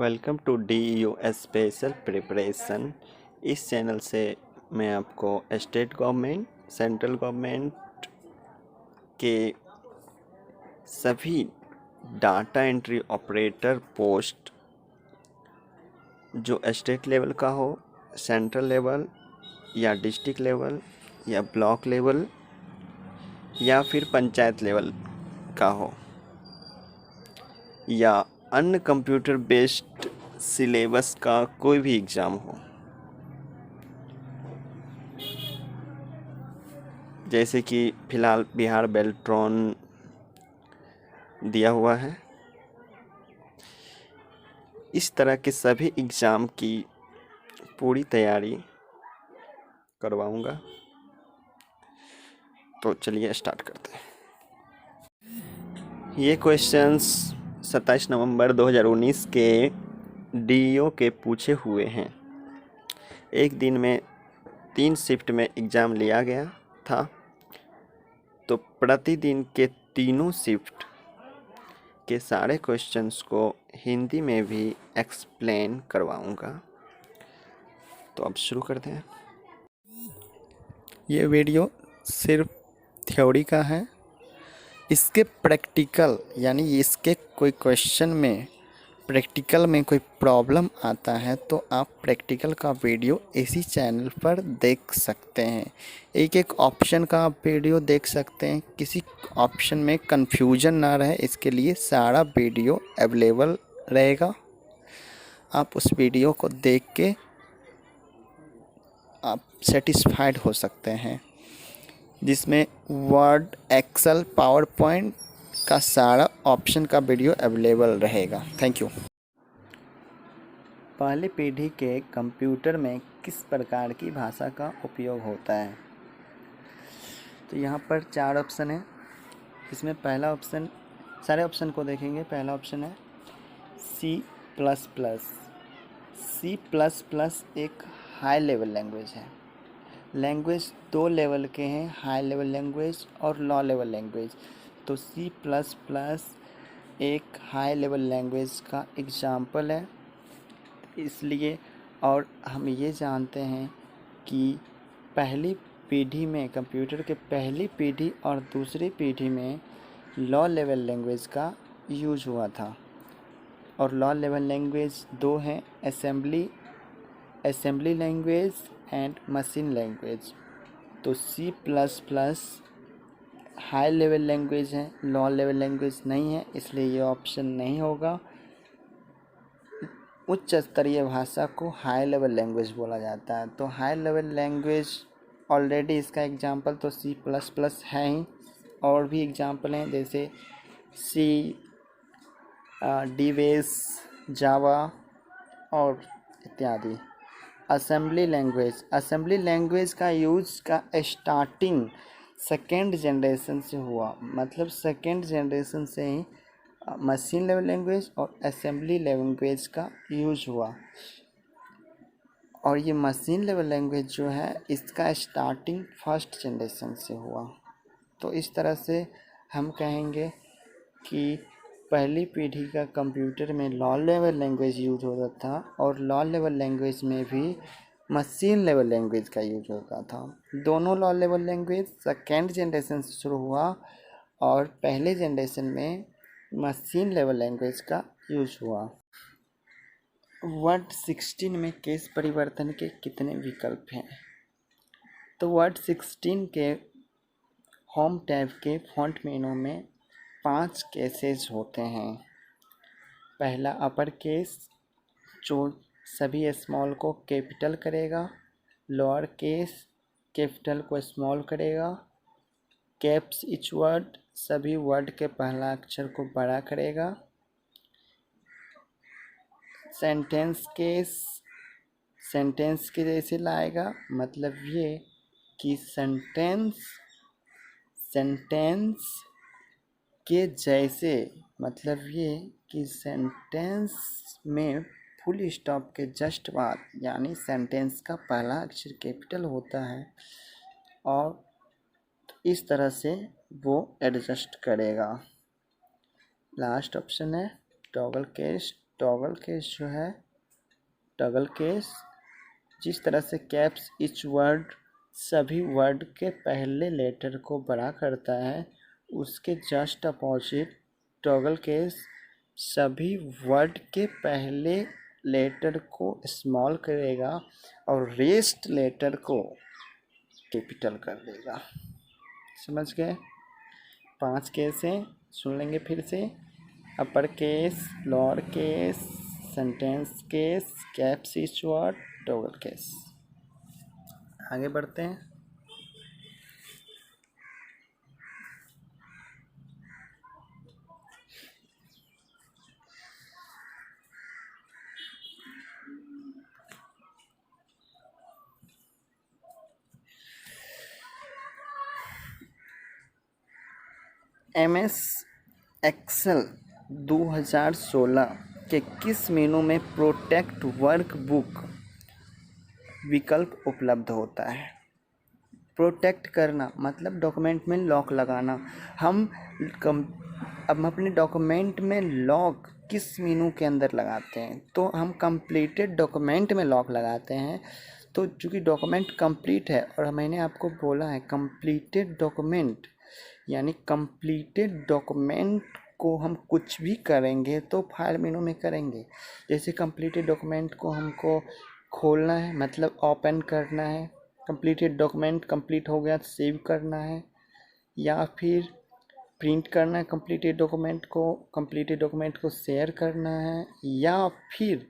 Welcome to DEO special preparation. इस channel से मैं आपको स्टेट गवर्नमेंट, सेंट्रल गवर्नमेंट के सभी डाटा एंट्री ऑपरेटर पोस्ट जो स्टेट लेवल का हो, सेंट्रल लेवल या डिस्ट्रिक्ट लेवल या ब्लॉक लेवल या फिर पंचायत लेवल का हो या अन्य कंप्यूटर बेस्ड सिलेबस का कोई भी एग्ज़ाम हो, जैसे कि फ़िलहाल बिहार बेल्ट्रॉन दिया हुआ है, इस तरह के सभी एग्ज़ाम की पूरी तैयारी करवाऊंगा। तो चलिए स्टार्ट करते हैं। ये क्वेश्चंस 27 नवंबर 2019 के DEO के पूछे हुए हैं। एक दिन में 3 शिफ्ट में एग्ज़ाम लिया गया था, तो प्रतिदिन के तीनों शिफ्ट के सारे क्वेश्चंस को हिंदी में भी एक्सप्लेन करवाऊंगा। तो अब शुरू करते हैं। ये वीडियो सिर्फ थ्योरी का है। इसके प्रैक्टिकल यानी इसके कोई क्वेश्चन में प्रैक्टिकल में कोई प्रॉब्लम आता है तो आप प्रैक्टिकल का वीडियो इसी चैनल पर देख सकते हैं। एक एक ऑप्शन का आप वीडियो देख सकते हैं। किसी ऑप्शन में कन्फ्यूजन ना रहे, इसके लिए सारा वीडियो अवेलेबल रहेगा। आप उस वीडियो को देख के आप सेटिस्फाइड हो सकते हैं, जिसमें वर्ड, एक्सेल, पावर पॉइंट का सारा ऑप्शन का वीडियो अवेलेबल रहेगा। Thank you. पहली पीढ़ी के कंप्यूटर में किस प्रकार की भाषा का उपयोग होता है? तो यहाँ पर 4 ऑप्शन है। इसमें पहला ऑप्शन, सारे ऑप्शन को देखेंगे। पहला ऑप्शन है C++। C++ एक हाई लेवल लैंग्वेज है। लैंग्वेज 2 लेवल के हैं, हाई लेवल लैंग्वेज और लो लेवल लैंग्वेज। तो C++ एक हाई लेवल लैंग्वेज का एग्जाम्पल है। इसलिए और हम ये जानते हैं कि पहली पीढ़ी में, कंप्यूटर के पहली पीढ़ी और दूसरी पीढ़ी में लो लेवल लैंग्वेज का यूज हुआ था। और लो लेवल लैंग्वेज 2 हैं, assembly language and machine language. तो C++ हाई लेवल लैंग्वेज है, लो लेवल लैंग्वेज नहीं है, इसलिए ये ऑप्शन नहीं होगा। उच्च स्तरीय भाषा को हाई लेवल लैंग्वेज बोला जाता है। तो हाई लेवल लैंग्वेज ऑलरेडी इसका एग्जांपल तो C++ है ही, और भी एग्जांपल हैं जैसे C, DBase, जावा और इत्यादि। असेंबली लैंग्वेज का यूज का स्टार्टिंग सेकेंड जनरेशन से हुआ, मतलब सेकेंड जनरेशन से ही मशीन लेवल लैंग्वेज और असेंबली लैंग्वेज का यूज हुआ। और ये मशीन लेवल लैंग्वेज जो है, इसका स्टार्टिंग फर्स्ट जनरेशन से हुआ। तो इस तरह से हम कहेंगे कि पहली पीढ़ी का कंप्यूटर में लो लेवल लैंग्वेज यूज होता था और लो लेवल लैंग्वेज में भी मशीन लेवल लैंग्वेज का यूज होता था। दोनों low level language second generation से शुरू हुआ और पहले जनरेशन में मशीन लेवल लैंग्वेज का यूज हुआ। वर्ड 16 में केस परिवर्तन के कितने विकल्प हैं? तो वर्ड 16 के होम टैब के फॉन्ट मेनू में 5 केसेस होते हैं। पहला अपर केस, जो सभी स्मॉल को कैपिटल करेगा। लोअर केस, कैपिटल को स्मॉल करेगा। कैप्स इच वर्ड, सभी वर्ड के पहला अक्षर को बड़ा करेगा। सेंटेंस केस, सेंटेंस के जैसे लाएगा, मतलब ये कि सेंटेंस के जैसे, मतलब ये कि सेंटेंस में फुल स्टॉप के जस्ट बाद, यानी सेंटेंस का पहला अक्षर कैपिटल होता है और इस तरह से वो एडजस्ट करेगा। लास्ट ऑप्शन है टॉगल केस। टॉगल केस जो है, टॉगल केस जिस तरह से कैप्स इच वर्ड सभी वर्ड के पहले लेटर को बड़ा करता है, उसके जस्ट अपोजिट टॉगल केस सभी वर्ड के पहले लेटर को स्मॉल करेगा और रेस्ट लेटर को कैपिटल कर देगा। समझ गए? 5 केस हैं, सुन लेंगे फिर से। Upper case, lower case, sentence case, caps etch word, toggle case. आगे बढ़ते हैं। MS एक्सेल 2016 के किस मेनू में प्रोटेक्ट वर्कबुक विकल्प उपलब्ध होता है? प्रोटेक्ट करना मतलब डॉक्यूमेंट में लॉक लगाना। अब अपने डॉक्यूमेंट में लॉक किस मेनू के अंदर लगाते हैं? तो हम कंप्लीटेड डॉक्यूमेंट में लॉक लगाते हैं। तो चूँकि डॉक्यूमेंट कंप्लीट है और मैंने आपको बोला है कंप्लीटेड डॉक्यूमेंट, यानी कंप्लीटेड डॉक्यूमेंट को हम कुछ भी करेंगे तो फाइल मेनू में करेंगे। जैसे कंप्लीटेड डॉक्यूमेंट को हमको खोलना है, मतलब ओपन करना है। कंप्लीटेड डॉक्यूमेंट कंप्लीट हो गया तो सेव करना है, या फिर प्रिंट करना है कंप्लीटेड डॉक्यूमेंट को शेयर करना है, या फिर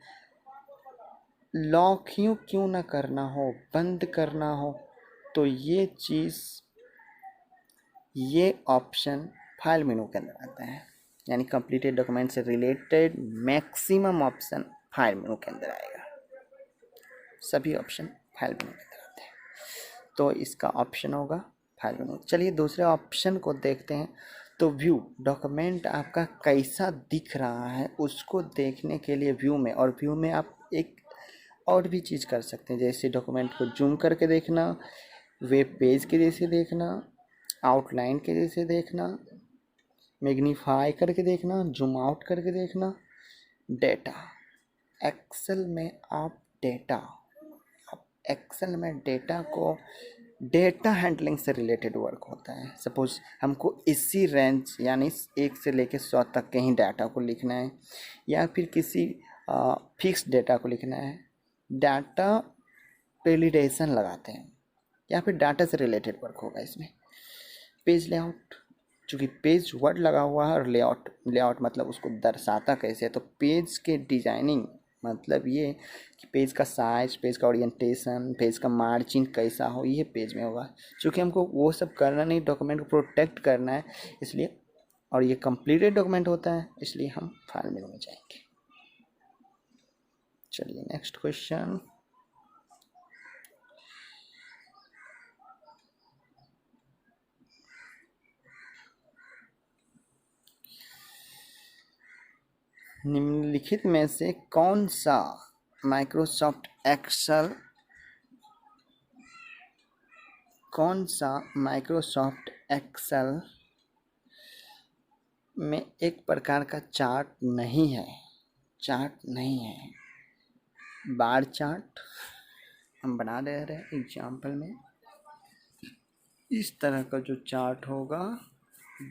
लॉक ही क्यों ना करना हो, बंद करना हो, तो ये ऑप्शन फाइल मेनू के अंदर आता है। यानी कंप्लीटेड डॉक्यूमेंट से related maximum option file menu के अंदर आएगा। सभी ऑप्शन फाइल मेनू के अंदर आते हैं, तो इसका ऑप्शन होगा फाइल मेनू। चलिए दूसरे ऑप्शन को देखते हैं। तो व्यू, डॉक्यूमेंट आपका कैसा दिख रहा है उसको देखने के लिए व्यू में आप एक और भी चीज़ कर सकते हैं। जैसे डॉक्यूमेंट को जूम करके देखना, वेब पेज के जैसे देखना, आउटलाइन के जैसे देखना, मैग्नीफाई करके देखना, जूम आउट करके देखना। डेटा, एक्सेल में एक्सेल में डेटा हैंडलिंग से रिलेटेड वर्क होता है। सपोज हमको इसी रेंज यानी 1 से लेकर 100 तक के ही डाटा को लिखना है, या फिर किसी फिक्स डेटा को लिखना है। डाटा वेलिडेशन लगाते हैं, या फिर डाटा से रिलेटेड वर्क होगा इसमें। पेज लेआउट, चूँकि पेज वर्ड लगा हुआ है, और लेआउट मतलब उसको दर्शाता कैसे है, तो पेज के डिजाइनिंग मतलब ये कि पेज का साइज, पेज का ओरिएंटेशन, पेज का मार्जिन कैसा हो, ये पेज में होगा। क्योंकि हमको वो सब करना नहीं, डॉक्यूमेंट को प्रोटेक्ट करना है, इसलिए, और ये कंप्लीटेड डॉक्यूमेंट होता है, इसलिए हम फाइल मेनू में जाएंगे। चलिए नेक्स्ट क्वेश्चन। निम्नलिखित में से कौन सा माइक्रोसॉफ्ट एक्सेल में एक प्रकार का चार्ट नहीं है? बार चार्ट हम बना दे रहे हैं एग्जाम्पल में। इस तरह का जो चार्ट होगा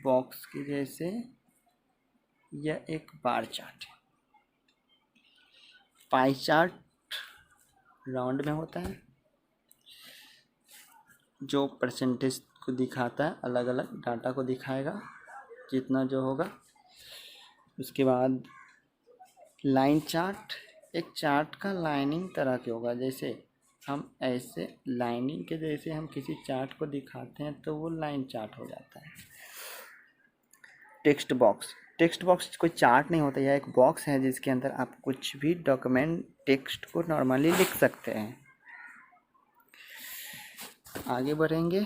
बॉक्स के जैसे, यह एक बार चार्ट है। पाई चार्ट राउंड में होता है, जो परसेंटेज को दिखाता है, अलग अलग डाटा को दिखाएगा जितना जो होगा। उसके बाद लाइन चार्ट, एक चार्ट का लाइनिंग तरह के होगा। जैसे हम ऐसे लाइनिंग के जैसे हम किसी चार्ट को दिखाते हैं तो वो लाइन चार्ट हो जाता है। टेक्स्ट बॉक्स कोई चार्ट नहीं होता, यह एक बॉक्स है जिसके अंदर आप कुछ भी डॉक्यूमेंट टेक्स्ट को नॉर्मली लिख सकते हैं। आगे बढ़ेंगे।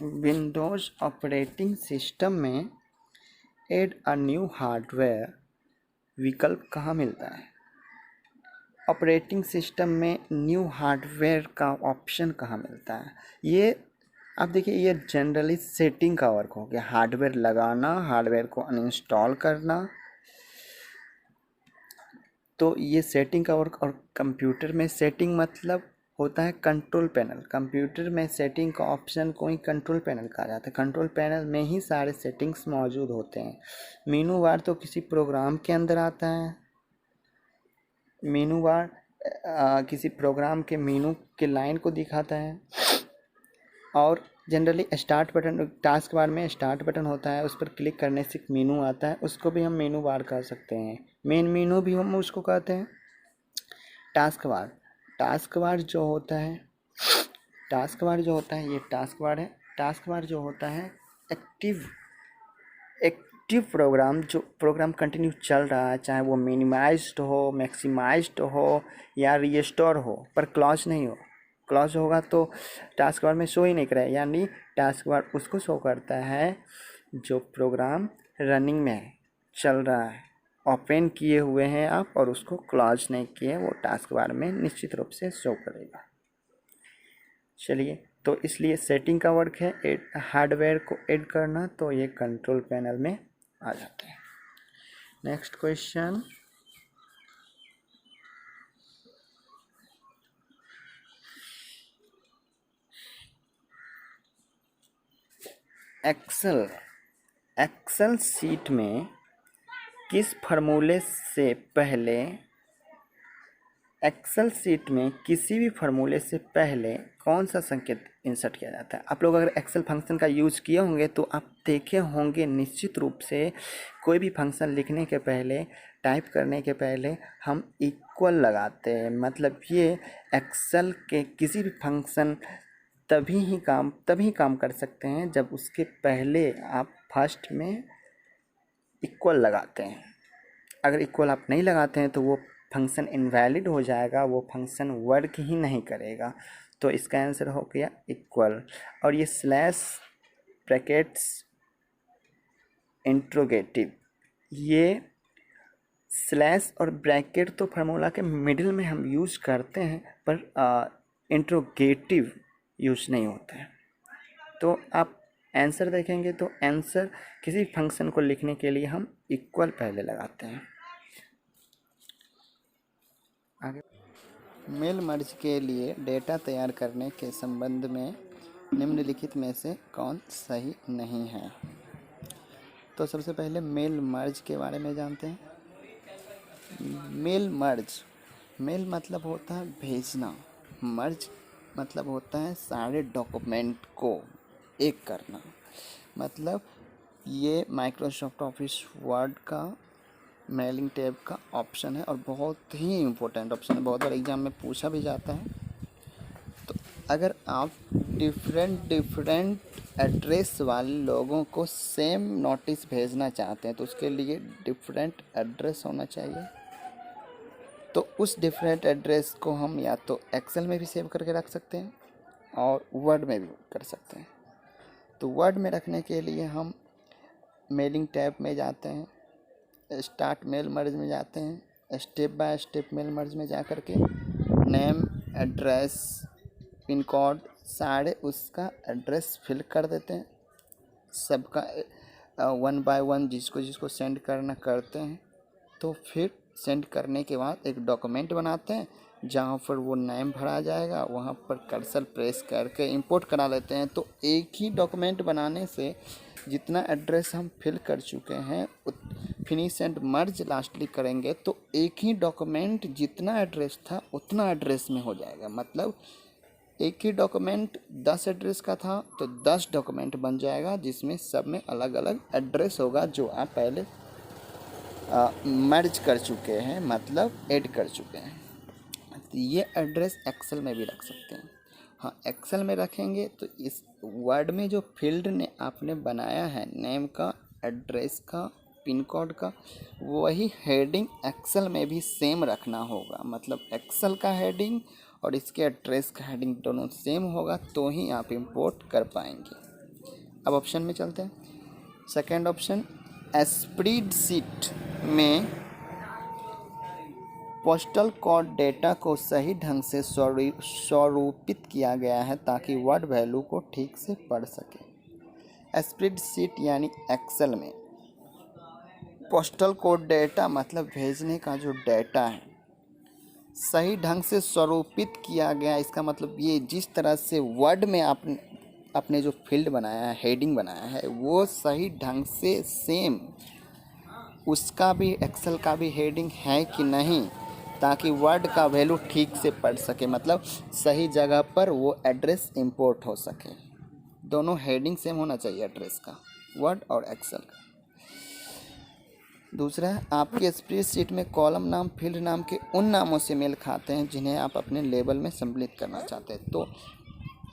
विंडोज ऑपरेटिंग सिस्टम में ऐड अ न्यू हार्डवेयर विकल्प कहाँ मिलता है? ऑपरेटिंग सिस्टम में न्यू हार्डवेयर का ऑप्शन कहाँ मिलता है? ये अब देखिए ये जनरली सेटिंग का वर्क हो गया, हार्डवेयर लगाना, हार्डवेयर को अनइंस्टॉल करना, तो ये सेटिंग का वर्क। और कंप्यूटर में सेटिंग मतलब होता है कंट्रोल पैनल। कंप्यूटर में सेटिंग का ऑप्शन को ही कंट्रोल पैनल कहा जाता है। कंट्रोल पैनल में ही सारे सेटिंग्स मौजूद होते हैं। मेनू बार तो किसी प्रोग्राम के अंदर आता है। मेनू बार किसी प्रोग्राम के मेनू के लाइन को दिखाता है। और generally start button, task bar में स्टार्ट बटन होता है, उस पर क्लिक करने से मेनू आता है, उसको भी हम मेनू बार कह सकते हैं। मेन मेनू भी हम उसको कहते हैं। टास्क बार, टास्क बार जो होता है, टास्क बार जो होता है, ये टास्क बार है। टास्क बार जो होता है एक्टिव प्रोग्राम, जो प्रोग्राम कंटिन्यू चल रहा है, चाहे वो मिनिमाइज्ड हो, मैक्सिमाइज्ड हो या रिस्टोर हो, पर क्लॉज नहीं हो। क्लॉज होगा तो टास्क बार में शो ही नहीं करेगा, यानी टास्क बार उसको शो करता है जो प्रोग्राम रनिंग में है, चल रहा है, ओपन किए हुए हैं आप और उसको क्लॉज नहीं किए, वो टास्क बार में निश्चित रूप से शो करेगा। चलिए, तो इसलिए सेटिंग का वर्क है हार्डवेयर को ऐड करना, तो ये कंट्रोल पैनल में आ जाते हैं। नेक्स्ट क्वेश्चन, एक्सेल सीट में किस फार्मूले से पहले, एक्सेल सीट में किसी भी फार्मूले से पहले कौन सा संकेत इंसर्ट किया जाता है? आप लोग अगर एक्सेल फंक्शन का यूज़ किए होंगे तो आप देखे होंगे निश्चित रूप से, कोई भी फंक्शन लिखने के पहले, टाइप करने के पहले हम इक्वल लगाते हैं। मतलब ये एक्सेल के किसी भी फंक्शन तभी काम कर सकते हैं जब उसके पहले आप फर्स्ट में इक्वल लगाते हैं। अगर इक्वल आप नहीं लगाते हैं तो वो फंक्शन इनवैलिड हो जाएगा, वो फंक्शन वर्क ही नहीं करेगा। तो इसका आंसर हो गया इक्वल। और ये स्लैश ब्रैकेट्स इंट्रोगेटिव, ये स्लैश और ब्रैकेट तो फार्मूला के मिडिल में हम यूज़ करते हैं, पर इंट्रोगेटिव यूज नहीं होता है। तो आप आंसर देखेंगे तो आंसर किसी फंक्शन को लिखने के लिए हम इक्वल पहले लगाते हैं। आगे, मेल मर्ज के लिए डेटा तैयार करने के संबंध में निम्नलिखित में से कौन सही नहीं है? तो सबसे पहले मेल मर्ज के बारे में जानते हैं। मेल मर्ज, मेल मतलब होता है भेजना, मर्ज मतलब होता है सारे डॉक्यूमेंट को एक करना। मतलब ये माइक्रोसॉफ्ट ऑफिस वर्ड का मेलिंग टैब का ऑप्शन है और बहुत ही इम्पोर्टेंट ऑप्शन है, बहुत बार एग्जाम में पूछा भी जाता है। तो अगर आप डिफरेंट एड्रेस वाले लोगों को सेम नोटिस भेजना चाहते हैं तो उसके लिए डिफरेंट एड्रेस होना चाहिए। तो उस डिफरेंट एड्रेस को हम या तो एक्सेल में भी सेव करके रख सकते हैं और वर्ड में भी कर सकते हैं। तो वर्ड में रखने के लिए हम मेलिंग टैब में जाते हैं, स्टार्ट मेल मर्ज में जाते हैं, step by step mail merge में जा कर के नेम, एड्रेस, पिन कोड, सारे उसका एड्रेस फिल कर देते हैं। सबका वन बाय वन जिसको सेंड करना करते हैं। तो फिर सेंड करने के बाद एक डॉक्यूमेंट बनाते हैं जहाँ पर वो नेम भरा जाएगा, वहाँ पर कर्सर प्रेस करके इंपोर्ट करा लेते हैं। तो एक ही डॉक्यूमेंट बनाने से जितना एड्रेस हम फिल कर चुके हैं फिनिश एंड मर्ज लास्टली करेंगे तो एक ही डॉक्यूमेंट जितना एड्रेस था उतना एड्रेस में हो जाएगा। मतलब एक ही डॉक्यूमेंट 10 एड्रेस का था तो 10 डॉक्यूमेंट बन जाएगा जिसमें सब में अलग अलग एड्रेस होगा जो आप पहले मर्ज कर चुके हैं, मतलब ऐड कर चुके हैं। तो ये एड्रेस एक्सेल में भी रख सकते हैं। हाँ, एक्सेल में रखेंगे तो इस वर्ड में जो फील्ड ने आपने बनाया है नेम का, एड्रेस का, पिन कोड का, वही हेडिंग एक्सेल में भी सेम रखना होगा। मतलब एक्सेल का हेडिंग और इसके एड्रेस का हेडिंग दोनों सेम होगा तो ही आप इंपोर्ट कर पाएंगे। अब ऑप्शन में चलते हैं। सेकेंड ऑप्शन, स्प्रेडशीट में पोस्टल कोड डेटा को सही ढंग से स्वरूपित किया गया है ताकि वर्ड वैल्यू को ठीक से पढ़ सके। स्प्रेडशीट यानी एक्सेल में पोस्टल कोड डेटा मतलब भेजने का जो डेटा है सही ढंग से स्वरूपित किया गया। इसका मतलब ये जिस तरह से वर्ड में आपने जो फील्ड बनाया है, हेडिंग बनाया है, वो सही ढंग से सेम उसका भी एक्सेल का भी हेडिंग है कि नहीं, ताकि वर्ड का वैल्यू ठीक से पढ़ सके, मतलब सही जगह पर वो एड्रेस इंपोर्ट हो सके। दोनों हेडिंग सेम होना चाहिए एड्रेस का, वर्ड और एक्सेल का। दूसरा है आपके स्प्रेडशीट में कॉलम नाम फील्ड नाम के उन नामों से मेल खाते हैं जिन्हें आप अपने लेबल में सम्मिलित करना चाहते हैं। तो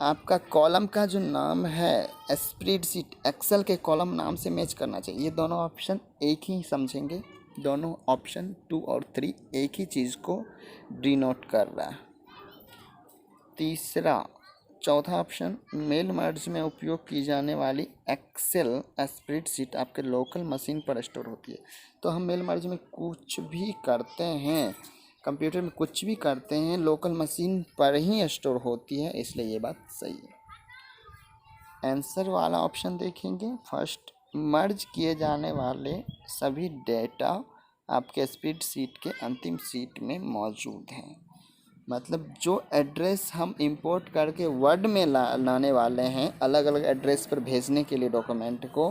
आपका कॉलम का जो नाम है स्प्रेडशीट एक्सेल के कॉलम नाम से मैच करना चाहिए। ये दोनों ऑप्शन एक ही समझेंगे, दोनों ऑप्शन 2 और 3 एक ही चीज़ को डिनोट कर रहा है। चौथा ऑप्शन मेल मर्ज में उपयोग की जाने वाली एक्सेल स्प्रेडशीट आपके लोकल मशीन पर स्टोर होती है। तो हम मेल मर्ज में कुछ भी करते हैं, कंप्यूटर में कुछ भी करते हैं, लोकल मशीन पर ही स्टोर होती है, इसलिए ये बात सही है। आंसर वाला ऑप्शन देखेंगे फर्स्ट, मर्ज किए जाने वाले सभी डेटा आपके स्प्रेडशीट के अंतिम शीट में मौजूद हैं। मतलब जो एड्रेस हम इंपोर्ट करके वर्ड में लाने वाले हैं अलग अलग एड्रेस पर भेजने के लिए डॉक्यूमेंट को,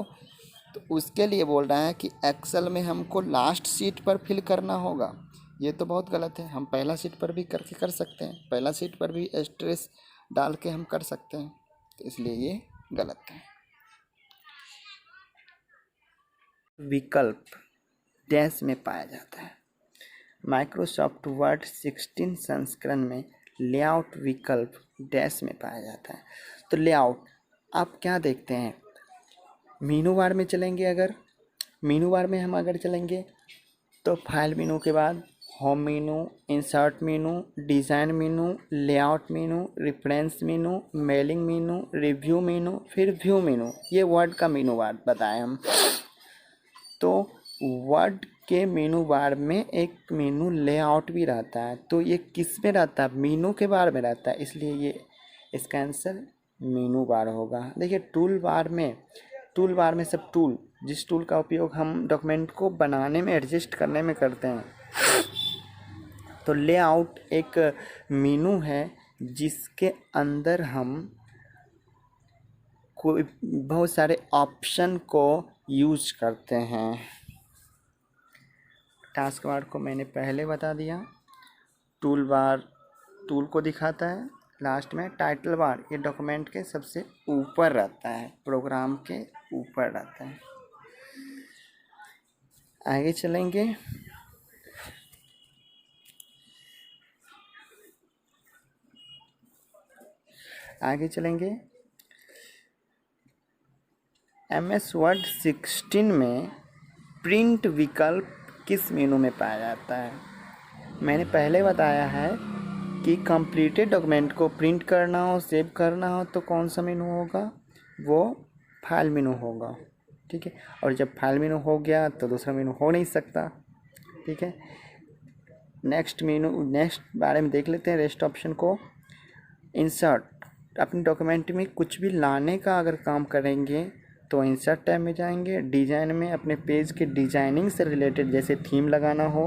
तो उसके लिए बोल रहा है कि एक्सेल में हमको लास्ट शीट पर फिल करना होगा। ये तो बहुत गलत है। हम पहला शीट पर भी करके कर सकते हैं, पहला शीट पर भी एड्रेस डाल के हम कर सकते हैं, तो इसलिए ये गलत है। विकल्प डैश में पाया जाता है। माइक्रोसॉफ्ट वर्ड 16 संस्करण में लेआउट विकल्प डैश में पाया जाता है। तो लेआउट आप क्या देखते हैं, मीनू बार में चलेंगे, अगर मीनू बार में हम अगर चलेंगे तो फाइल मीनू के बाद home Meenu, insert Meenu, design Meenu, layout Meenu, reference Meenu, mailing Meenu, review Meenu, फिर व्यू मीनू, ये वर्ड का मीनू बार बताए हम। तो वर्ड के मीनू बार में एक मीनू लेआउट भी रहता है, तो ये किस में रहता है, मीनू के बार में रहता है, इसलिए ये इसका आंसर मीनू बार होगा। देखिए टूल बार में सब टूल, जिस टूल का उपयोग हम डॉक्यूमेंट को बनाने में एडजस्ट करने में करते हैं, तो लेआउट एक मीनू है जिसके अंदर हम कोई बहुत सारे ऑप्शन को यूज करते हैं। टास्क बार को मैंने पहले बता दिया। टूल बार टूल को दिखाता है, लास्ट में टाइटल बार ये डॉक्यूमेंट के सबसे ऊपर रहता है, प्रोग्राम के ऊपर रहता है। आगे चलेंगे। MS वर्ड 16 में प्रिंट विकल्प किस मेनू में पाया जाता है। मैंने पहले बताया है कि कंप्लीटेड डॉक्यूमेंट को प्रिंट करना हो, सेव करना हो, तो कौन सा मेनू होगा, वो फाइल मेनू होगा। ठीक है, और जब फाइल मेनू हो गया तो दूसरा मेनू हो नहीं सकता। ठीक है, नेक्स्ट बारे में देख लेते हैं रेस्ट ऑप्शन को। इंसर्ट अपने डॉक्यूमेंट में कुछ भी लाने का अगर काम करेंगे तो इंसर्ट टैब में जाएंगे। डिज़ाइन में अपने पेज के डिजाइनिंग से रिलेटेड जैसे थीम लगाना हो,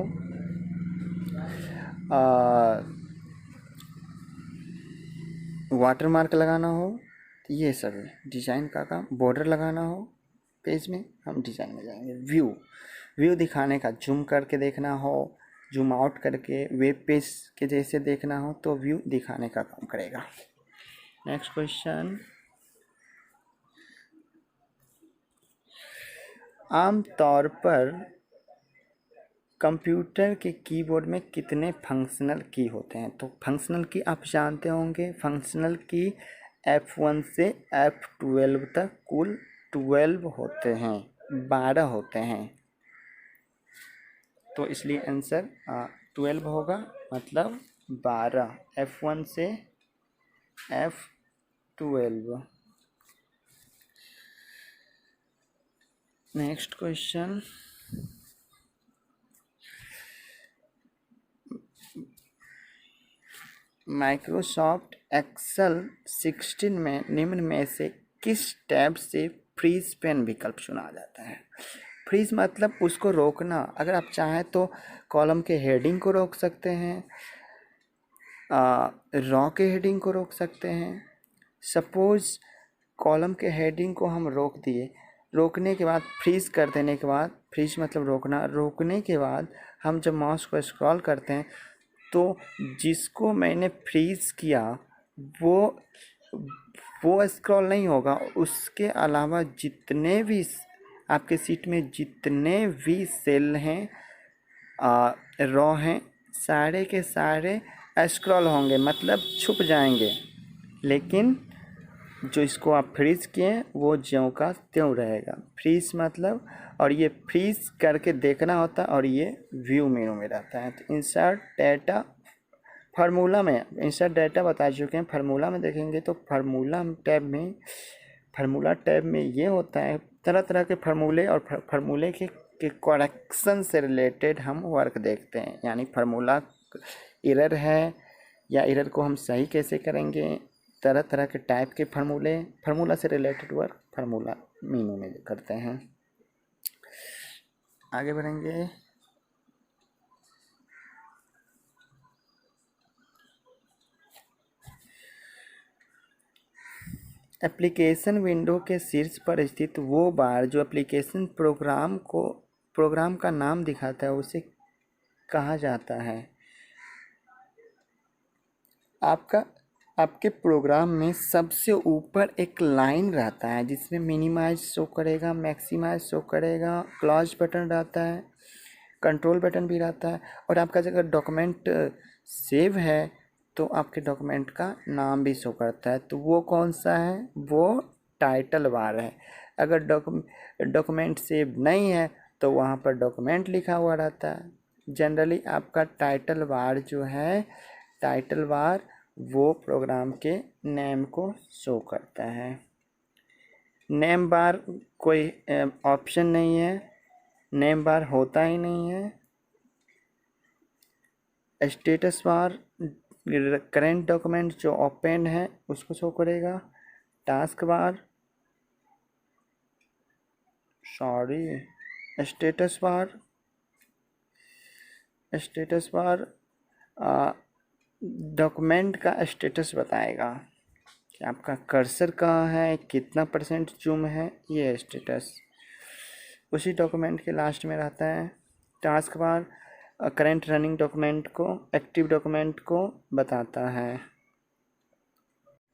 वाटर मार्क लगाना हो, तो ये सब डिज़ाइन का काम, बॉर्डर लगाना हो पेज में, हम डिज़ाइन में जाएंगे। व्यू दिखाने का, जूम करके देखना हो, जूम आउट करके वेब पेज के जैसे देखना हो, तो व्यू दिखाने का काम करेगा। नेक्स्ट क्वेश्चन, आमतौर पर कंप्यूटर के कीबोर्ड में कितने फंक्शनल की होते हैं। तो फंक्शनल की आप जानते होंगे, फंक्शनल की F1 से F12 तक कुल 12 होते हैं, 12 होते हैं। तो इसलिए आंसर 12 होगा, मतलब 12, F1 से F12। Next question, Microsoft Excel 16 में निम्न में से किस टैब से फ्रीज पेन विकल्प चुना जाता है? फ्रीज मतलब उसको रोकना। अगर आप चाहें तो कॉलम के हेडिंग को रोक सकते हैं, रॉ के हेडिंग को रोक सकते हैं। सपोज कॉलम के हेडिंग को हम रोक दिए, रोकने के बाद फ्रीज कर देने के बाद, फ्रीज मतलब रोकना, रोकने के बाद हम जब माउस को स्क्रॉल करते हैं तो जिसको मैंने फ्रीज किया वो स्क्रॉल नहीं होगा। उसके अलावा जितने भी आपके सीट में जितने भी सेल हैं, रॉ हैं, सारे के सारे स्क्रॉल होंगे, मतलब छुप जाएंगे। लेकिन जो इसको आप फ्रीज किए वो ज्यों का त्यों रहेगा। फ्रीज मतलब, और ये फ्रीज करके देखना होता है, और ये व्यू मेनू में रहता है। तो इंसर्ट डेटा, फार्मूला में इंसर्ट डेटा बता चुके हैं। फार्मूला में देखेंगे तो फार्मूला टैब में ये होता है, तरह तरह के फार्मूले और फार्मूले के करेक्शन से रिलेटेड हम वर्क देखते हैं। यानी फार्मूला एरर है या एरर को हम सही कैसे करेंगे, तरह तरह के टाइप के फार्मूला से रिलेटेड वर्क फार्मूला मेनू में करते हैं। आगे बढ़ेंगे। एप्लीकेशन विंडो के शीर्ष पर स्थित वो बार जो एप्लीकेशन प्रोग्राम का नाम दिखाता है उसे कहा जाता है? आपके प्रोग्राम में सबसे ऊपर एक लाइन रहता है जिसमें मिनिमाइज शो करेगा, मैक्सिमाइज शो करेगा, क्लोज बटन रहता है, कंट्रोल बटन भी रहता है। और आपका अगर डॉक्यूमेंट सेव है तो आपके डॉक्यूमेंट का नाम भी शो करता है। तो वो कौन सा है? वो टाइटल बार है। अगर डॉक्यूमेंट सेव नहीं है तो वहाँ पर डॉक्यूमेंट लिखा हुआ रहता है। जनरली आपका टाइटल बार जो है, टाइटल बार वो प्रोग्राम के नेम को शो करता है। नेम बार कोई ऑप्शन नहीं है, नेम बार होता ही नहीं है। स्टेटस बार करेंट डॉक्यूमेंट जो ओपन है उसको शो करेगा। Task bar, status bar document का स्टेटस बताएगा कि आपका कर्सर कहाँ है, कितना % जूम है, ये स्टेटस उसी डॉक्यूमेंट के लास्ट में रहता है। Task bar current running document को, एक्टिव डॉक्यूमेंट को बताता है।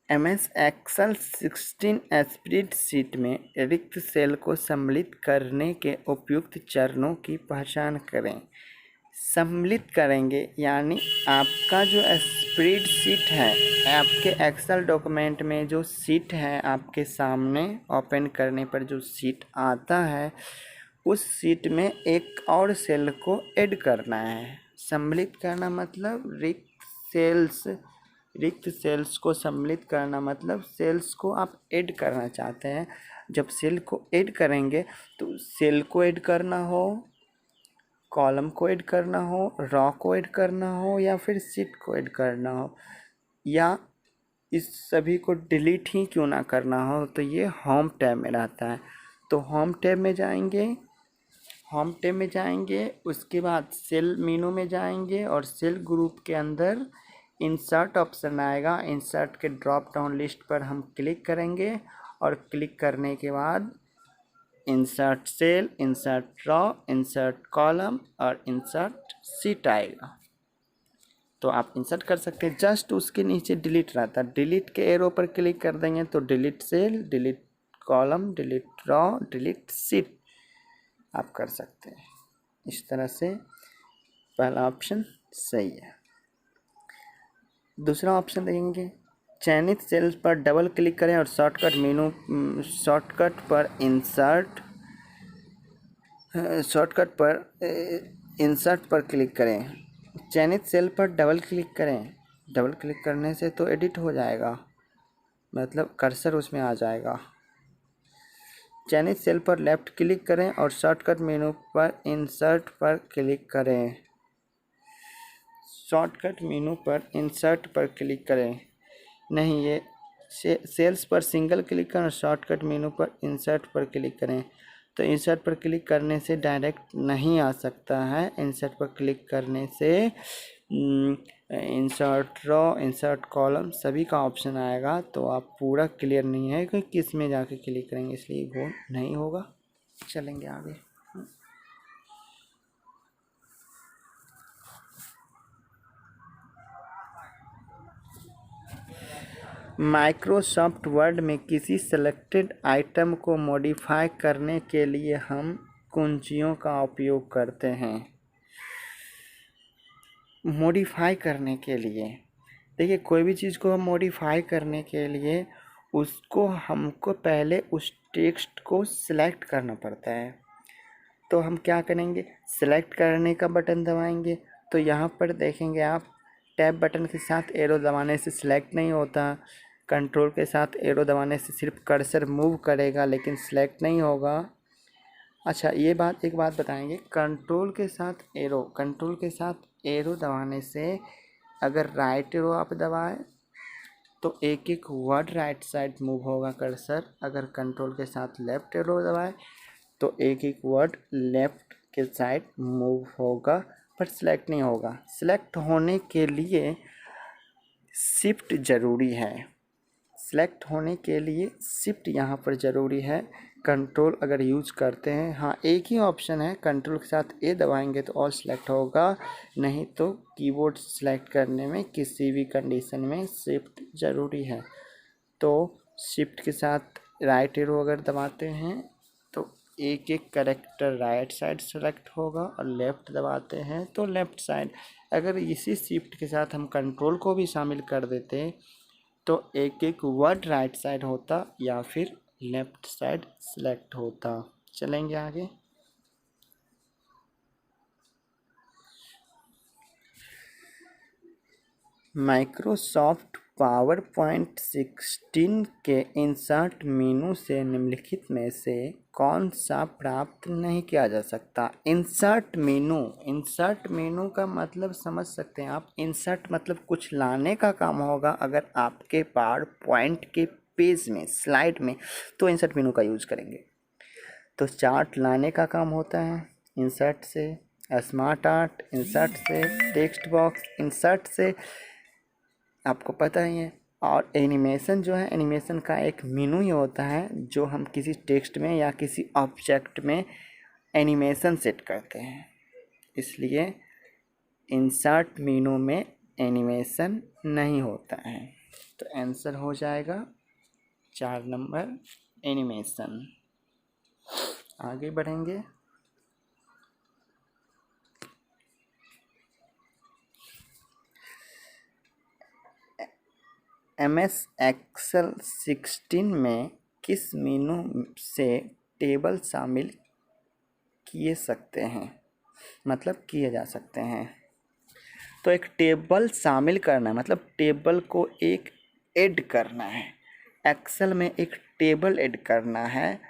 MS एक्सेल 16 स्प्रेडशीट में रिक्त सेल को सम्मिलित करने के उपयुक्त चरणों की पहचान करें। सम्मिलित करेंगे यानी आपका जो स्प्रेडशीट है, आपके एक्सेल डॉक्यूमेंट में जो सीट है आपके सामने ओपन करने पर जो सीट आता है, उस सीट में एक और सेल को ऐड करना है। सम्मिलित करना मतलब रिक्त सेल्स को सम्मिलित करना मतलब सेल्स को आप ऐड करना चाहते हैं। जब सेल को ऐड करेंगे तो सेल को ऐड करना हो, कॉलम को ऐड करना हो, रॉ को ऐड करना हो, या फिर सीट को ऐड करना हो, या इस सभी को डिलीट ही क्यों ना करना हो, तो ये होम टैब में रहता है। तो होम टैब में जाएंगे, उसके बाद सेल मेनू में जाएंगे और सेल ग्रुप के अंदर इंसर्ट ऑप्शन आएगा। इंसर्ट के ड्रॉप डाउन लिस्ट पर हम क्लिक करेंगे और क्लिक करने के बाद insert cell, insert row, insert column और इंसर्ट सीट आएगा। तो आप इंसर्ट कर सकते हैं। जस्ट उसके नीचे डिलीट रहता है, डिलीट के एरो पर क्लिक कर देंगे तो delete cell, delete column, delete row, delete sheet आप कर सकते हैं। इस तरह से पहला ऑप्शन सही है। दूसरा ऑप्शन देखेंगे, चयनित सेल्स पर डबल क्लिक करें और शॉर्टकट पर इंसर्ट पर क्लिक करें। चयनित सेल पर डबल क्लिक करें। डबल क्लिक करने से तो एडिट हो जाएगा, मतलब कर्सर उसमें आ जाएगा। चयनित सेल पर लेफ्ट क्लिक करें और शॉर्टकट मेनू पर इंसर्ट पर क्लिक करें। शॉर्टकट मेनू पर इंसर्ट पर क्लिक करें। नहीं, ये सेल्स पर सिंगल क्लिक करें, शॉर्टकट मेनू पर इंसर्ट पर क्लिक करें। तो इंसर्ट पर क्लिक करने से डायरेक्ट नहीं आ सकता है। इंसर्ट पर क्लिक करने से इंसर्ट रो, इंसर्ट कॉलम सभी का ऑप्शन आएगा। तो आप पूरा क्लियर नहीं है कि किस में जाके क्लिक करेंगे, इसलिए वो नहीं होगा। चलेंगे आगे। माइक्रोसॉफ्ट वर्ड में किसी सेलेक्टेड आइटम को मॉडिफाई करने के लिए हम कुंजियों का उपयोग करते हैं। मॉडिफाई करने के लिए देखिए, कोई भी चीज़ को हम मॉडिफाई करने के लिए उसको हमको पहले उस टेक्स्ट को सिलेक्ट करना पड़ता है। तो हम क्या करेंगे, सिलेक्ट करने का बटन दबाएंगे। तो यहाँ पर देखेंगे आप, टैब बटन के साथ एरो दबाने से सिलेक्ट नहीं होता, कंट्रोल के साथ एरो दबाने से सिर्फ कर्सर मूव करेगा लेकिन सिलेक्ट नहीं होगा। अच्छा, ये बात एक बात बताएंगे, कंट्रोल के साथ एरो दबाने से अगर राइट एरो आप दबाएं तो एक एक वर्ड राइट साइड मूव होगा कर्सर। अगर कंट्रोल के साथ लेफ्ट एरो दबाएं तो एक एक वर्ड लेफ्ट के साइड मूव होगा, पर सिलेक्ट नहीं होगा। सिलेक्ट होने के लिए शिफ्ट ज़रूरी है। सिलेक्ट होने के लिए शिफ्ट यहाँ पर ज़रूरी है। कंट्रोल अगर यूज करते हैं, हाँ एक ही ऑप्शन है, कंट्रोल के साथ ए दबाएंगे तो ऑल सिलेक्ट होगा, नहीं तो कीबोर्ड सेलेक्ट करने में किसी भी कंडीशन में शिफ्ट ज़रूरी है। तो शिफ्ट के साथ राइट एरो अगर दबाते हैं तो एक एक कैरेक्टर राइट साइड सेलेक्ट होगा, और लेफ़्ट दबाते हैं तो लेफ़्ट साइड। अगर इसी शिफ्ट के साथ हम कंट्रोल को भी शामिल कर देते तो एक एक वर्ड राइट साइड होता या फिर लेफ्ट साइड सेलेक्ट होता। चलेंगे आगे। माइक्रोसॉफ्ट पावर पॉइंट 16 के इंसर्ट मेनू से निम्नलिखित में से कौन सा प्राप्त नहीं किया जा सकता। इंसर्ट मेनू का मतलब समझ सकते हैं आप। इंसर्ट मतलब कुछ लाने का काम होगा अगर आपके पावर पॉइंट के पेज में, स्लाइड में, तो इंसर्ट मेनू का यूज करेंगे। तो चार्ट लाने का काम होता है इंसर्ट से, स्मार्ट आर्ट इंसर्ट से, टेक्स्ट बॉक्स इंसर्ट से, आपको पता ही है। और एनिमेशन जो है, एनिमेशन का एक मेनू ही होता है जो हम किसी टेक्स्ट में या किसी ऑब्जेक्ट में एनिमेशन सेट करते हैं, इसलिए इंसर्ट मेनू में एनिमेशन नहीं होता है। तो आंसर हो जाएगा 4 नंबर एनिमेशन। आगे बढ़ेंगे। MS एक्सेल 16 में किस मेनू से टेबल शामिल किए सकते हैं, मतलब किए जा सकते हैं। तो एक टेबल शामिल करना है, मतलब टेबल को एक ऐड करना है। एक्सेल में एक टेबल ऐड करना है।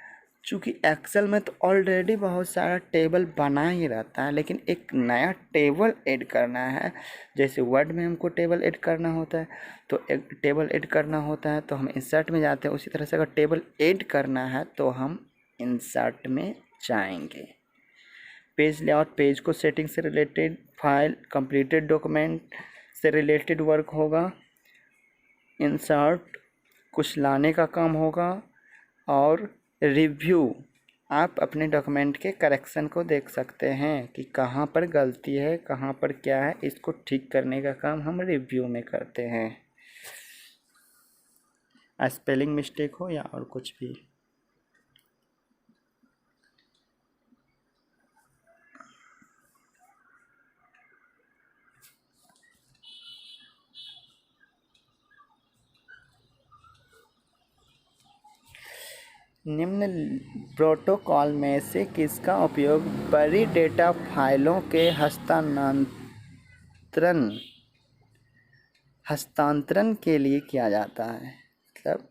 चूँकि एक्सेल में तो ऑलरेडी बहुत सारा टेबल बना ही रहता है, लेकिन एक नया टेबल ऐड करना है। जैसे वर्ड में हमको टेबल ऐड करना होता है, तो एक टेबल ऐड करना होता है तो हम इंसर्ट में जाते हैं। उसी तरह से अगर टेबल ऐड करना है तो हम इंसर्ट में जाएंगे। पेज लेआउट, पेज को सेटिंग से रिलेटेड, फाइल, कंप्लीटेड डॉक्यूमेंट से रिलेटेड वर्क होगा। इंसर्ट कुछ लाने का काम होगा, और रिव्यू आप अपने डॉक्यूमेंट के करेक्शन को देख सकते हैं कि कहाँ पर गलती है, कहाँ पर क्या है, इसको ठीक करने का काम हम रिव्यू में करते हैं। स्पेलिंग मिस्टेक हो या और कुछ भी। निम्न प्रोटोकॉल में से किसका उपयोग बड़ी डेटा फाइलों के हस्तांतरण के लिए किया जाता है। मतलब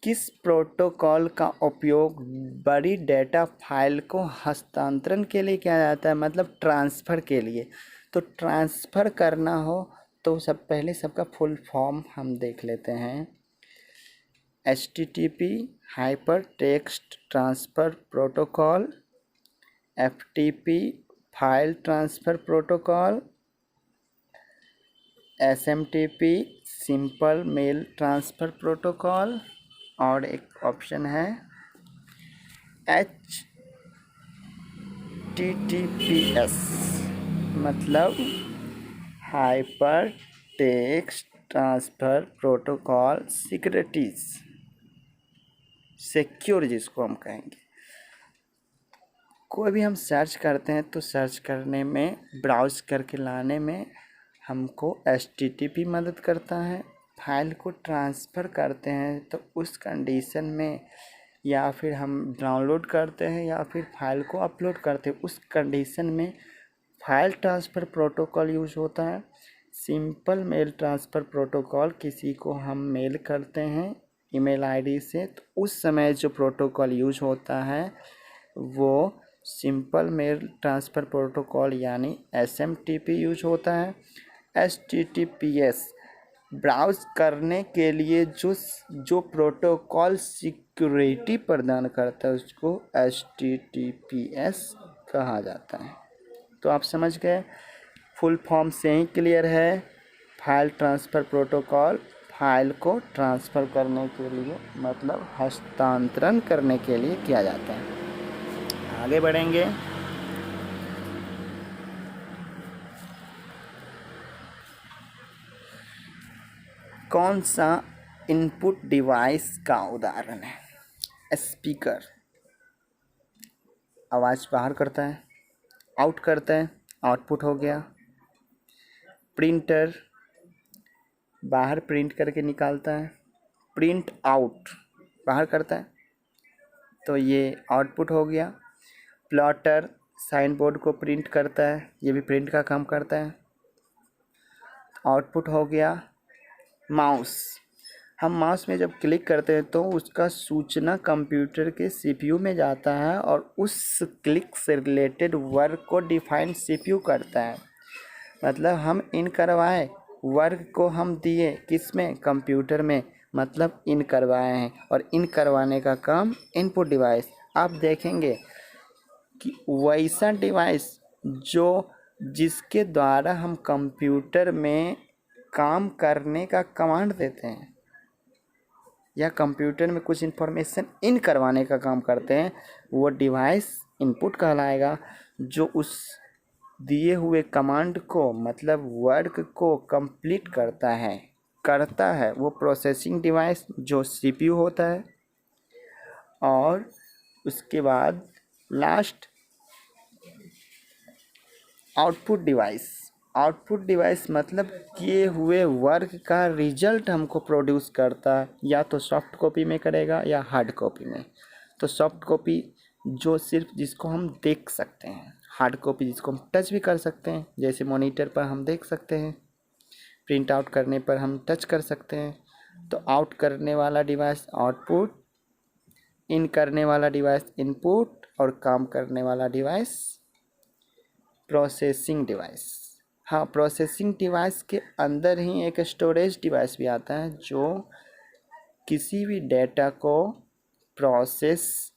किस प्रोटोकॉल का उपयोग बड़ी डेटा फाइल को हस्तांतरण के लिए किया जाता है, मतलब ट्रांसफ़र के लिए। तो ट्रांसफ़र करना हो तो सब पहले सबका फुल फॉर्म हम देख लेते हैं। HTTP hyper text transfer protocol, FTP file transfer protocol, SMTP simple mail transfer protocol, और एक ऑप्शन है HTTPS मतलब hyper text transfer protocol secure जिसको हम कहेंगे। कोई भी हम सर्च करते हैं तो सर्च करने में, ब्राउज करके लाने में हमको HTTP मदद करता है। फाइल को ट्रांसफ़र करते हैं तो उस कंडीशन में, या फिर हम डाउनलोड करते हैं या फिर फाइल को अपलोड करते हैं, उस कंडीशन में फाइल ट्रांसफ़र प्रोटोकॉल यूज़ होता है। सिंपल मेल ट्रांसफ़र प्रोटोकॉल, किसी को हम मेल करते हैं ईमेल आईडी से तो उस समय जो प्रोटोकॉल यूज़ होता है वो सिंपल मेल ट्रांसफ़र प्रोटोकॉल यानी SMTP यूज होता है। HTTPS ब्राउज करने के लिए जो प्रोटोकॉल सिक्योरिटी प्रदान करता है उसको HTTPS कहा जाता है। तो आप समझ गए, फुल फॉर्म से ही क्लियर है। फाइल ट्रांसफ़र प्रोटोकॉल फाइल को ट्रांसफ़र करने के लिए मतलब हस्तांतरण करने के लिए किया जाता है। आगे बढ़ेंगे। कौन सा इनपुट डिवाइस का उदाहरण है? स्पीकर आवाज़ बाहर करता है, आउट करता है, आउटपुट हो गया। प्रिंटर बाहर प्रिंट करके निकालता है, प्रिंट आउट बाहर करता है तो ये आउटपुट हो गया। प्लॉटर साइन बोर्ड को प्रिंट करता है, ये भी प्रिंट का काम करता है, आउटपुट हो गया। माउस, हम माउस में जब क्लिक करते हैं तो उसका सूचना कंप्यूटर के CPU में जाता है और उस क्लिक से रिलेटेड वर्क को डिफाइन CPU करता है। मतलब हम इन करवाए, वर्क को हम दिए किस में, कंप्यूटर में, मतलब इन करवाए हैं और इन करवाने का काम इनपुट डिवाइस। आप देखेंगे कि वैसा डिवाइस जिसके द्वारा हम कंप्यूटर में काम करने का कमांड देते हैं या कंप्यूटर में कुछ इन्फॉर्मेशन इन करवाने का काम करते हैं, वो डिवाइस इनपुट कहलाएगा। जो उस दिए हुए कमांड को मतलब वर्क को कंप्लीट करता है वो प्रोसेसिंग डिवाइस जो CPU होता है। और उसके बाद लास्ट आउटपुट डिवाइस मतलब किए हुए वर्क का रिजल्ट हमको प्रोड्यूस करता है, या तो सॉफ्ट कॉपी में करेगा या हार्ड कॉपी में। तो सॉफ्ट कॉपी जो सिर्फ जिसको हम देख सकते हैं, हार्ड कॉपी जिसको हम टच भी कर सकते हैं, जैसे मॉनिटर पर हम देख सकते हैं, प्रिंट आउट करने पर हम टच कर सकते हैं। तो आउट करने वाला डिवाइस आउटपुट, इन करने वाला डिवाइस इनपुट और काम करने वाला डिवाइस प्रोसेसिंग डिवाइस। हाँ, प्रोसेसिंग डिवाइस के अंदर ही एक स्टोरेज डिवाइस भी आता है जो किसी भी डेटा को प्रोसेस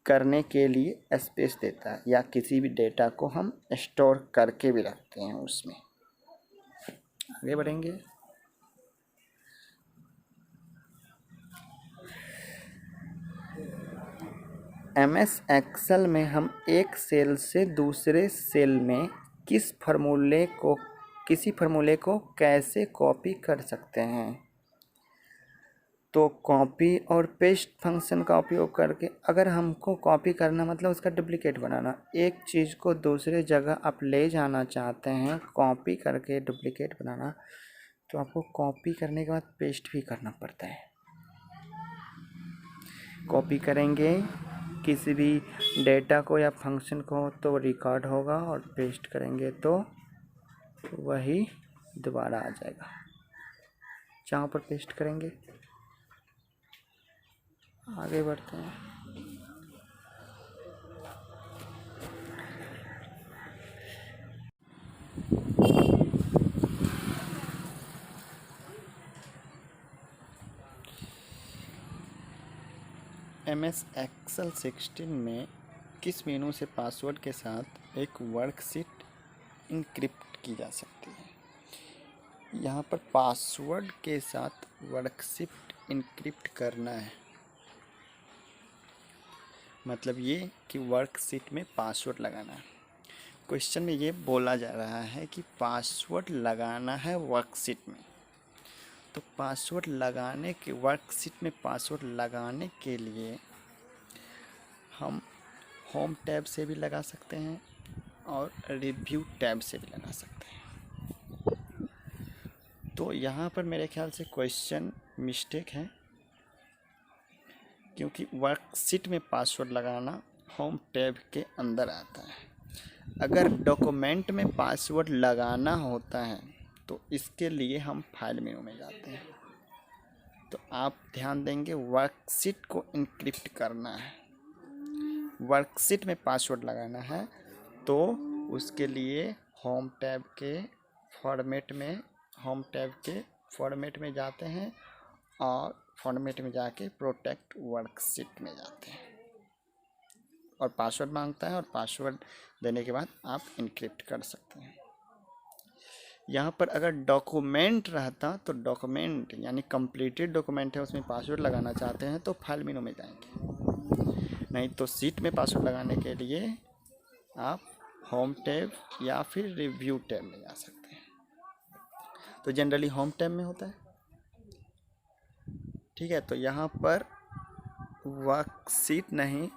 करने के लिए स्पेस देता है, या किसी भी डेटा को हम स्टोर करके भी रखते हैं उसमें। आगे बढ़ेंगे। MS एक्सेल में हम एक सेल से दूसरे सेल में किसी फार्मूले को कैसे कॉपी कर सकते हैं? तो कॉपी और पेस्ट फंक्शन का उपयोग करके, अगर हमको कॉपी करना मतलब उसका डुप्लीकेट बनाना, एक चीज़ को दूसरे जगह आप ले जाना चाहते हैं कॉपी करके डुप्लीकेट बनाना, तो आपको कॉपी करने के बाद पेस्ट भी करना पड़ता है। कॉपी करेंगे किसी भी डेटा को या फंक्शन को तो रिकॉर्ड होगा, और पेस्ट करेंगे तो वही दोबारा आ जाएगा जहाँ पर पेस्ट करेंगे। आगे बढ़ते हैं। MS एक्सेल 16 में किस मेनू से पासवर्ड के साथ एक वर्कशीट इनक्रिप्ट की जा सकती है। यहाँ पर पासवर्ड के साथ वर्कशीट इनक्रिप्ट करना है, मतलब ये कि वर्कशीट में पासवर्ड लगाना है। क्वेश्चन में ये बोला जा रहा है कि पासवर्ड लगाना है वर्कशीट में, तो पासवर्ड लगाने के वर्कशीट में पासवर्ड लगाने के लिए हम होम टैब से भी लगा सकते हैं और रिव्यू टैब से भी लगा सकते हैं। तो यहाँ पर मेरे ख्याल से क्वेश्चन मिस्टेक है, क्योंकि वर्कशीट में पासवर्ड लगाना होम टैब के अंदर आता है। अगर डॉक्यूमेंट में पासवर्ड लगाना होता है तो इसके लिए हम फाइल मेनू में जाते हैं। तो आप ध्यान देंगे, वर्कशीट को इनक्रिप्ट करना है, वर्कशीट में पासवर्ड लगाना है, तो उसके लिए होम टैब के फॉर्मेट में जाते हैं और फॉर्मेट में जाके प्रोटेक्ट वर्कशीट में जाते हैं और पासवर्ड मांगता है, और पासवर्ड देने के बाद आप इनक्रिप्ट कर सकते हैं। यहाँ पर अगर डॉक्यूमेंट रहता तो डॉक्यूमेंट यानी कंप्लीटेड डॉक्यूमेंट है, उसमें पासवर्ड लगाना चाहते हैं तो फाइल मेनू में जाएंगे, नहीं तो शीट में पासवर्ड लगाने के लिए आप होम टैब या फिर रिव्यू टैब में जा सकते हैं। तो जनरली होम टैब में होता है, ठीक है। तो यहाँ पर वर्कशीट नहीं,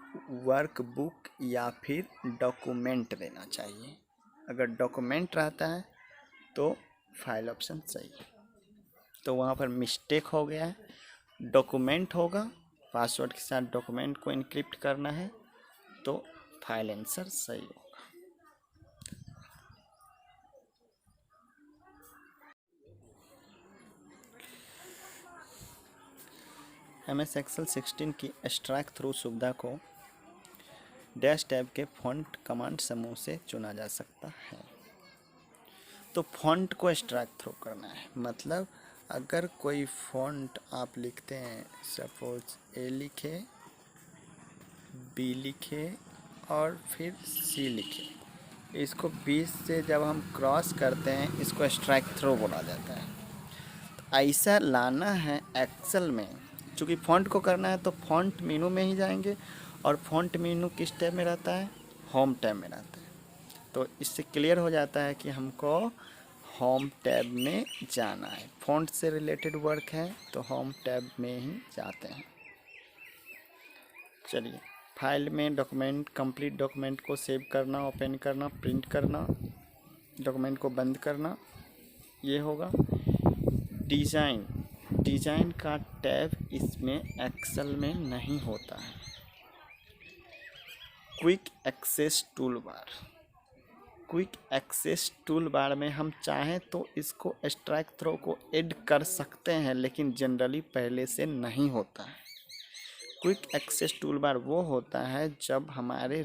वर्कबुक या फिर डॉक्यूमेंट देना चाहिए। अगर डॉक्यूमेंट रहता है तो फाइल ऑप्शन सही है, तो वहाँ पर मिस्टेक हो गया है। डॉक्यूमेंट होगा, पासवर्ड के साथ डॉक्यूमेंट को इनक्रिप्ट करना है, तो फाइल आंसर सही होगा। MS एक्सेल 16 की स्ट्राइक थ्रू सुविधा को डैश टैब के फॉन्ट कमांड समूह से चुना जा सकता है। तो फॉन्ट को स्ट्राइक थ्रू करना है, मतलब अगर कोई फॉन्ट आप लिखते हैं, सपोज A लिखे, B लिखे और फिर C लिखे, इसको 20 से जब हम क्रॉस करते हैं इसको स्ट्राइक थ्रू बोला जाता है। तो ऐसा लाना है एक्सेल में, चूँकि फ़ॉन्ट को करना है तो फ़ॉन्ट मेनू में ही जाएंगे, और फ़ॉन्ट मेनू किस टैब में रहता है, होम टैब में रहता है। तो इससे क्लियर हो जाता है कि हमको होम टैब में जाना है, फ़ॉन्ट से रिलेटेड वर्क है तो होम टैब में ही जाते हैं। चलिए, फाइल में डॉक्यूमेंट, कंप्लीट डॉक्यूमेंट को सेव करना, ओपन करना, प्रिंट करना, डॉक्यूमेंट को बंद करना, ये होगा। डिज़ाइन का टैब इसमें एक्सेल में नहीं होता है। क्विक एक्सेस टूल बार में हम चाहें तो इसको स्ट्राइक थ्रो को ऐड कर सकते हैं, लेकिन जनरली पहले से नहीं होता है। क्विक एक्सेस टूल बार वो होता है जब हमारे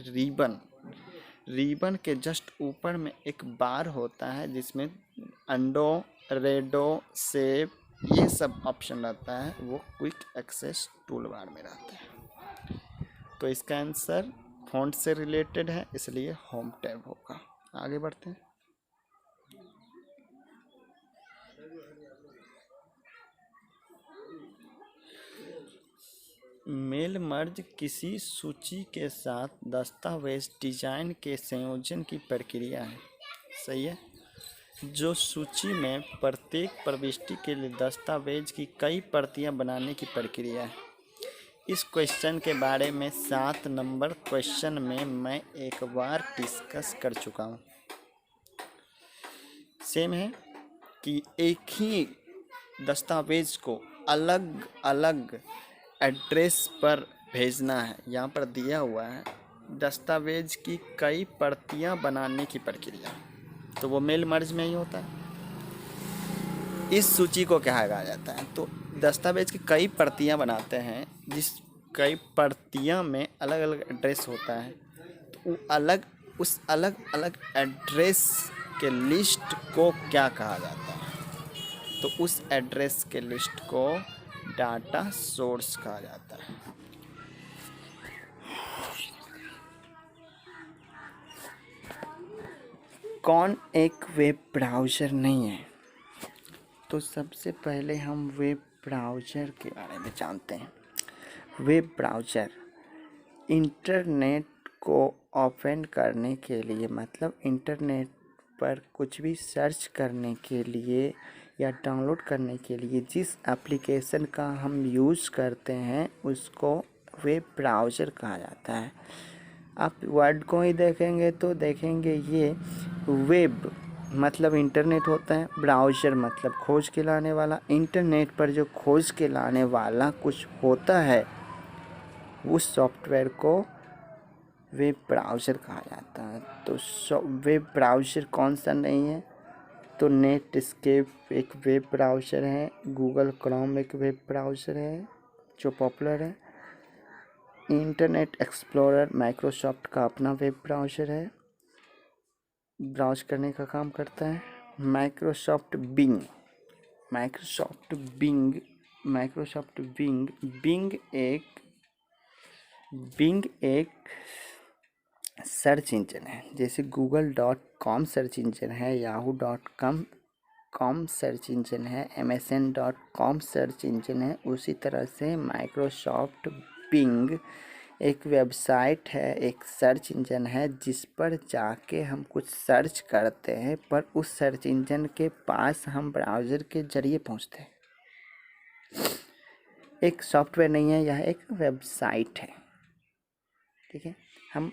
रिबन के जस्ट ऊपर में एक बार होता है जिसमें अंडो, रेडो, सेव, ये सब ऑप्शन रहता है, वो क्विक एक्सेस टूल बार में रहता है। तो इसका आंसर फॉन्ट से रिलेटेड है, इसलिए होम टैब होगा। आगे बढ़ते हैं। मेल मर्ज किसी सूची के साथ दस्तावेज डिजाइन के संयोजन की प्रक्रिया है। सही है। जो सूची में प्रत्येक प्रविष्टि के लिए दस्तावेज की कई प्रतियां बनाने की प्रक्रिया है। इस क्वेश्चन के बारे में 7 नंबर क्वेश्चन में मैं एक बार डिस्कस कर चुका हूँ। सेम है कि एक ही दस्तावेज को अलग अलग एड्रेस पर भेजना है। यहाँ पर दिया हुआ है दस्तावेज की कई प्रतियां बनाने की प्रक्रिया, तो वो मेल मर्ज में ही होता है। इस सूची को क्या कहा जाता है, तो दस्तावेज की कई प्रतियां बनाते हैं, जिस कई प्रतियां में अलग अलग एड्रेस होता है, तो उस अलग अलग एड्रेस के लिस्ट को क्या कहा जाता है, तो उस एड्रेस के लिस्ट को डाटा सोर्स कहा जाता है। कौन एक वेब ब्राउज़र नहीं है? तो सबसे पहले हम वेब ब्राउज़र के बारे में जानते हैं। वेब ब्राउज़र इंटरनेट को ओपन करने के लिए, मतलब इंटरनेट पर कुछ भी सर्च करने के लिए या डाउनलोड करने के लिए जिस एप्लीकेशन का हम यूज़ करते हैं उसको वेब ब्राउज़र कहा जाता है। आप वर्ड को ही देखेंगे तो देखेंगे ये वेब मतलब इंटरनेट होता है, ब्राउज़र मतलब खोज के लाने वाला। इंटरनेट पर जो खोज के लाने वाला कुछ होता है उस सॉफ्टवेयर को वेब ब्राउज़र कहा जाता है। तो वेब ब्राउज़र कौन सा नहीं है? तो नेटस्केप एक वेब ब्राउज़र है, गूगल क्रोम एक वेब ब्राउज़र है जो पॉपुलर है, इंटरनेट एक्सप्लोरर माइक्रोसॉफ्ट का अपना वेब ब्राउज़र है, ब्राउज करने का काम करता है। माइक्रोसॉफ्ट बिंग एक सर्च इंजन है। जैसे google.com सर्च इंजन है, yahoo.com सर्च इंजन है, msn.com सर्च इंजन है, उसी तरह से माइक्रोसॉफ्ट बिंग एक वेबसाइट है, एक सर्च इंजन है जिस पर जाके हम कुछ सर्च करते हैं, पर उस सर्च इंजन के पास हम ब्राउज़र के ज़रिए पहुंचते हैं। एक सॉफ्टवेयर नहीं है, यह एक वेबसाइट है। ठीक है, हम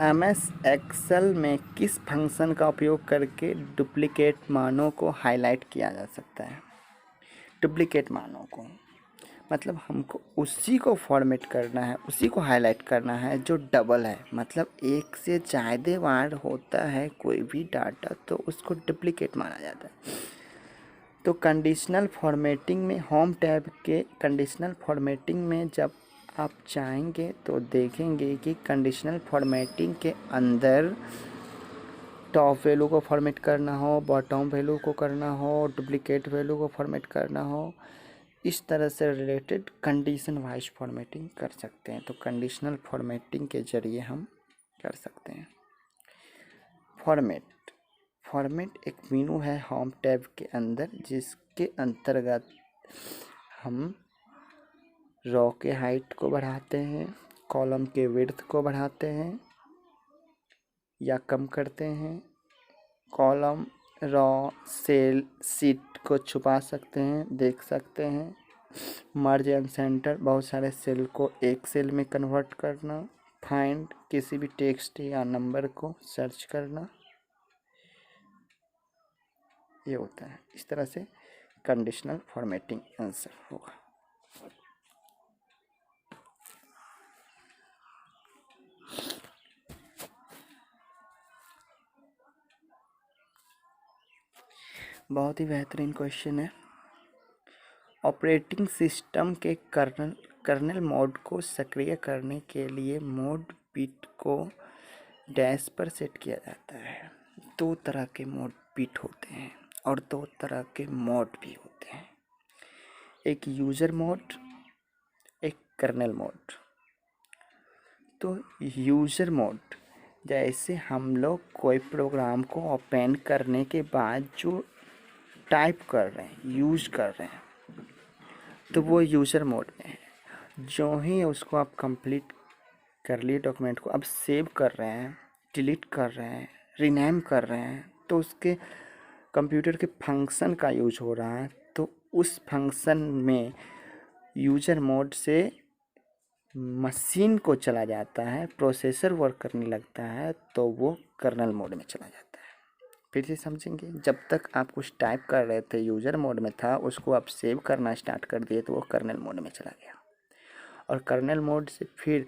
MS एक्सेल में किस फंक्शन का उपयोग करके डुप्लिकेट मानों को हाईलाइट किया जा सकता है? डुप्लिकेट मानों को मतलब हमको उसी को फॉर्मेट करना है, उसी को हाईलाइट करना है जो डबल है, मतलब एक से ज़्यादा बार होता है कोई भी डाटा तो उसको डुप्लिकेट माना जाता है। तो कंडीशनल फॉर्मेटिंग में होम टैब के कंडीशनल फॉर्मेटिंग में जब आप चाहेंगे तो देखेंगे कि कंडीशनल फॉर्मेटिंग के अंदर टॉप वैल्यू को फॉर्मेट करना हो, बॉटम वैल्यू को करना हो, डुप्लीकेट वैल्यू को फॉर्मेट करना हो, इस तरह से रिलेटेड कंडीशन वाइज फॉर्मेटिंग कर सकते हैं। तो कंडीशनल फॉर्मेटिंग के ज़रिए हम कर सकते हैं। फॉर्मेट एक मेनू है होम टैब के अंदर जिसके अंतर्गत हम रो के हाइट को बढ़ाते हैं, कॉलम के विड्थ को बढ़ाते हैं या कम करते हैं, कॉलम, रो, सेल, शीट को छुपा सकते हैं, देख सकते हैं, मर्ज एंड सेंटर बहुत सारे सेल को एक सेल में कन्वर्ट करना, फाइंड किसी भी टेक्स्ट या नंबर को सर्च करना, ये होता है। इस तरह से कंडीशनल फॉर्मेटिंग आंसर होगा। बहुत ही बेहतरीन क्वेश्चन है। ऑपरेटिंग सिस्टम के कर्नेल मोड को सक्रिय करने के लिए मोड बिट को डैश पर सेट किया जाता है। दो तरह के मोड बिट होते हैं और दो तरह के मोड भी होते हैं, एक यूज़र मोड, एक कर्नेल मोड। तो यूज़र मोड जैसे हम लोग कोई प्रोग्राम को ओपन करने के बाद जो टाइप कर रहे हैं, यूज़ कर रहे हैं, तो वो यूज़र मोड में है। जो ही उसको आप कंप्लीट कर लिए डॉक्यूमेंट को, अब सेव कर रहे हैं, डिलीट कर रहे हैं, रीनेम कर रहे हैं, तो उसके कंप्यूटर के फंक्शन का यूज हो रहा है, तो उस फंक्शन में यूज़र मोड से मशीन को चला जाता है, प्रोसेसर वर्क करने लगता है, तो वो कर्नल मोड में चला जाता है। फिर से समझेंगे, जब तक आप कुछ टाइप कर रहे थे यूज़र मोड में था, उसको आप सेव करना स्टार्ट कर दिए तो वो कर्नल मोड में चला गया। और कर्नल मोड से फिर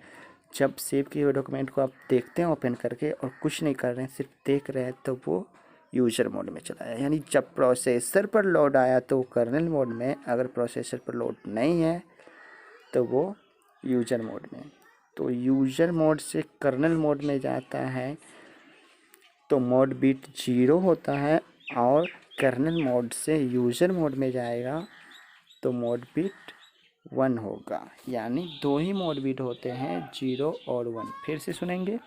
जब सेव किए हुए डॉक्यूमेंट को आप देखते हैं ओपन करके और कुछ नहीं कर रहे हैं, सिर्फ देख रहे हैं, तो वो यूजर मोड में चला जाए। यानी जब प्रोसेसर पर लोड आया तो कर्नल मोड में, अगर प्रोसेसर पर लोड नहीं है तो वो यूजर मोड में। तो यूजर मोड से कर्नल मोड में जाता है तो मोड बिट 0 होता है, और कर्नल मोड से यूजर मोड में जाएगा तो मोड बिट 1 होगा। यानी दो ही मोड बिट होते हैं, 0 और 1। फिर से सुनेंगे,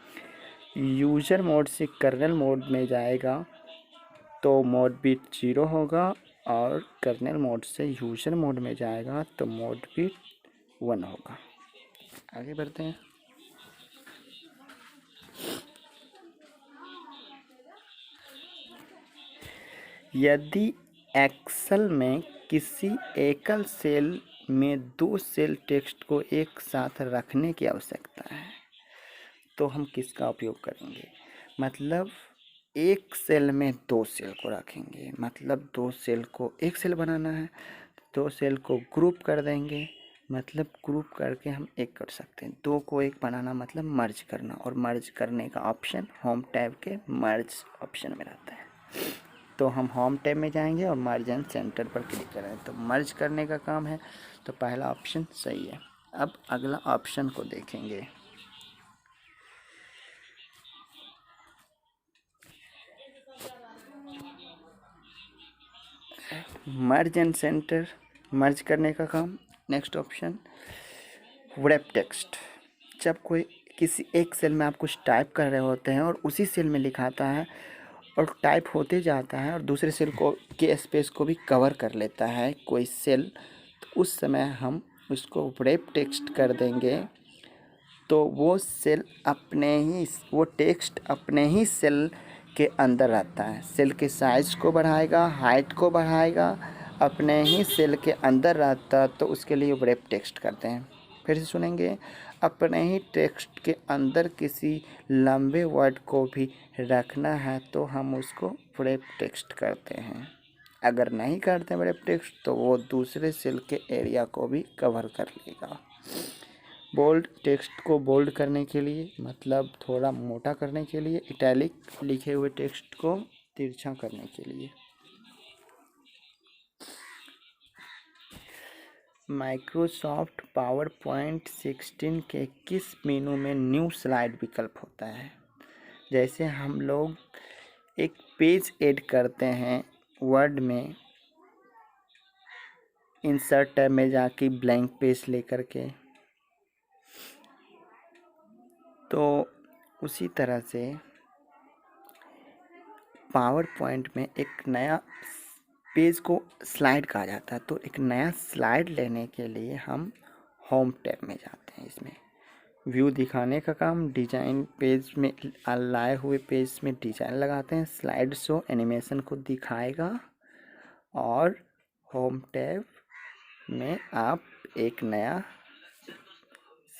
यूजर मोड से कर्नल मोड में जाएगा तो मोड बिट 0 होगा, और कर्नल मोड से यूजर मोड में जाएगा तो मोड बिट 1 होगा। आगे बढ़ते हैं। यदि एक्सेल में किसी एकल सेल में दो सेल टेक्स्ट को एक साथ रखने की आवश्यकता है तो हम किसका उपयोग करेंगे? मतलब एक सेल में दो सेल को रखेंगे, मतलब दो सेल को एक सेल बनाना है, दो सेल को ग्रुप कर देंगे, मतलब ग्रुप करके हम एक कर सकते हैं। दो को एक बनाना मतलब मर्ज करना, और मर्ज करने का ऑप्शन होम टैब के मर्ज ऑप्शन में रहता है। तो हम होम टैब में जाएंगे और मर्ज एंड सेंटर पर क्लिक करें तो मर्ज करने का काम है, तो पहला ऑप्शन सही है। अब अगला ऑप्शन को देखेंगे। मर्ज एंड सेंटर, मर्ज करने का काम। Next option wrap text. जब कोई किसी एक सेल में आप कुछ टाइप कर रहे होते हैं और उसी सेल में लिखाता है और टाइप होते जाता है और दूसरे सेल को के स्पेस को भी कवर कर लेता है कोई सेल, तो उस समय हम उसको व्रैप टेक्स्ट कर देंगे तो वो सेल अपने ही, वो टेक्स्ट अपने ही सेल के अंदर रहता है। सेल के साइज़ को बढ़ाएगा, हाइट को बढ़ाएगा, अपने ही सेल के अंदर रहता, तो उसके लिए व्रैप टेक्स्ट करते हैं। फिर से सुनेंगे, अपने ही टेक्स्ट के अंदर किसी लंबे वर्ड को भी रखना है तो हम उसको व्रैप टेक्स्ट करते हैं। अगर नहीं करते व्रैप टेक्स्ट तो वो दूसरे सेल के एरिया को भी कवर कर लेगा। बोल्ड टेक्स्ट को बोल्ड करने के लिए, मतलब थोड़ा मोटा करने के लिए, इटैलिक लिखे हुए टेक्स्ट को तिरछा करने के लिए। माइक्रोसॉफ्ट पावर पॉइंट 16 के किस मेनू में न्यू स्लाइड विकल्प होता है? जैसे हम लोग एक पेज ऐड करते हैं वर्ड में, इंसर्ट टैब में जाके ब्लैंक पेज लेकर के, तो उसी तरह से पावर पॉइंट में एक नया पेज को स्लाइड कहा जाता है। तो एक नया स्लाइड लेने के लिए हम होम टैब में जाते हैं। इसमें व्यू दिखाने का काम, डिजाइन पेज में लाए हुए पेज में डिजाइन लगाते हैं, स्लाइड शो एनिमेशन को दिखाएगा, और होम टैब में आप एक नया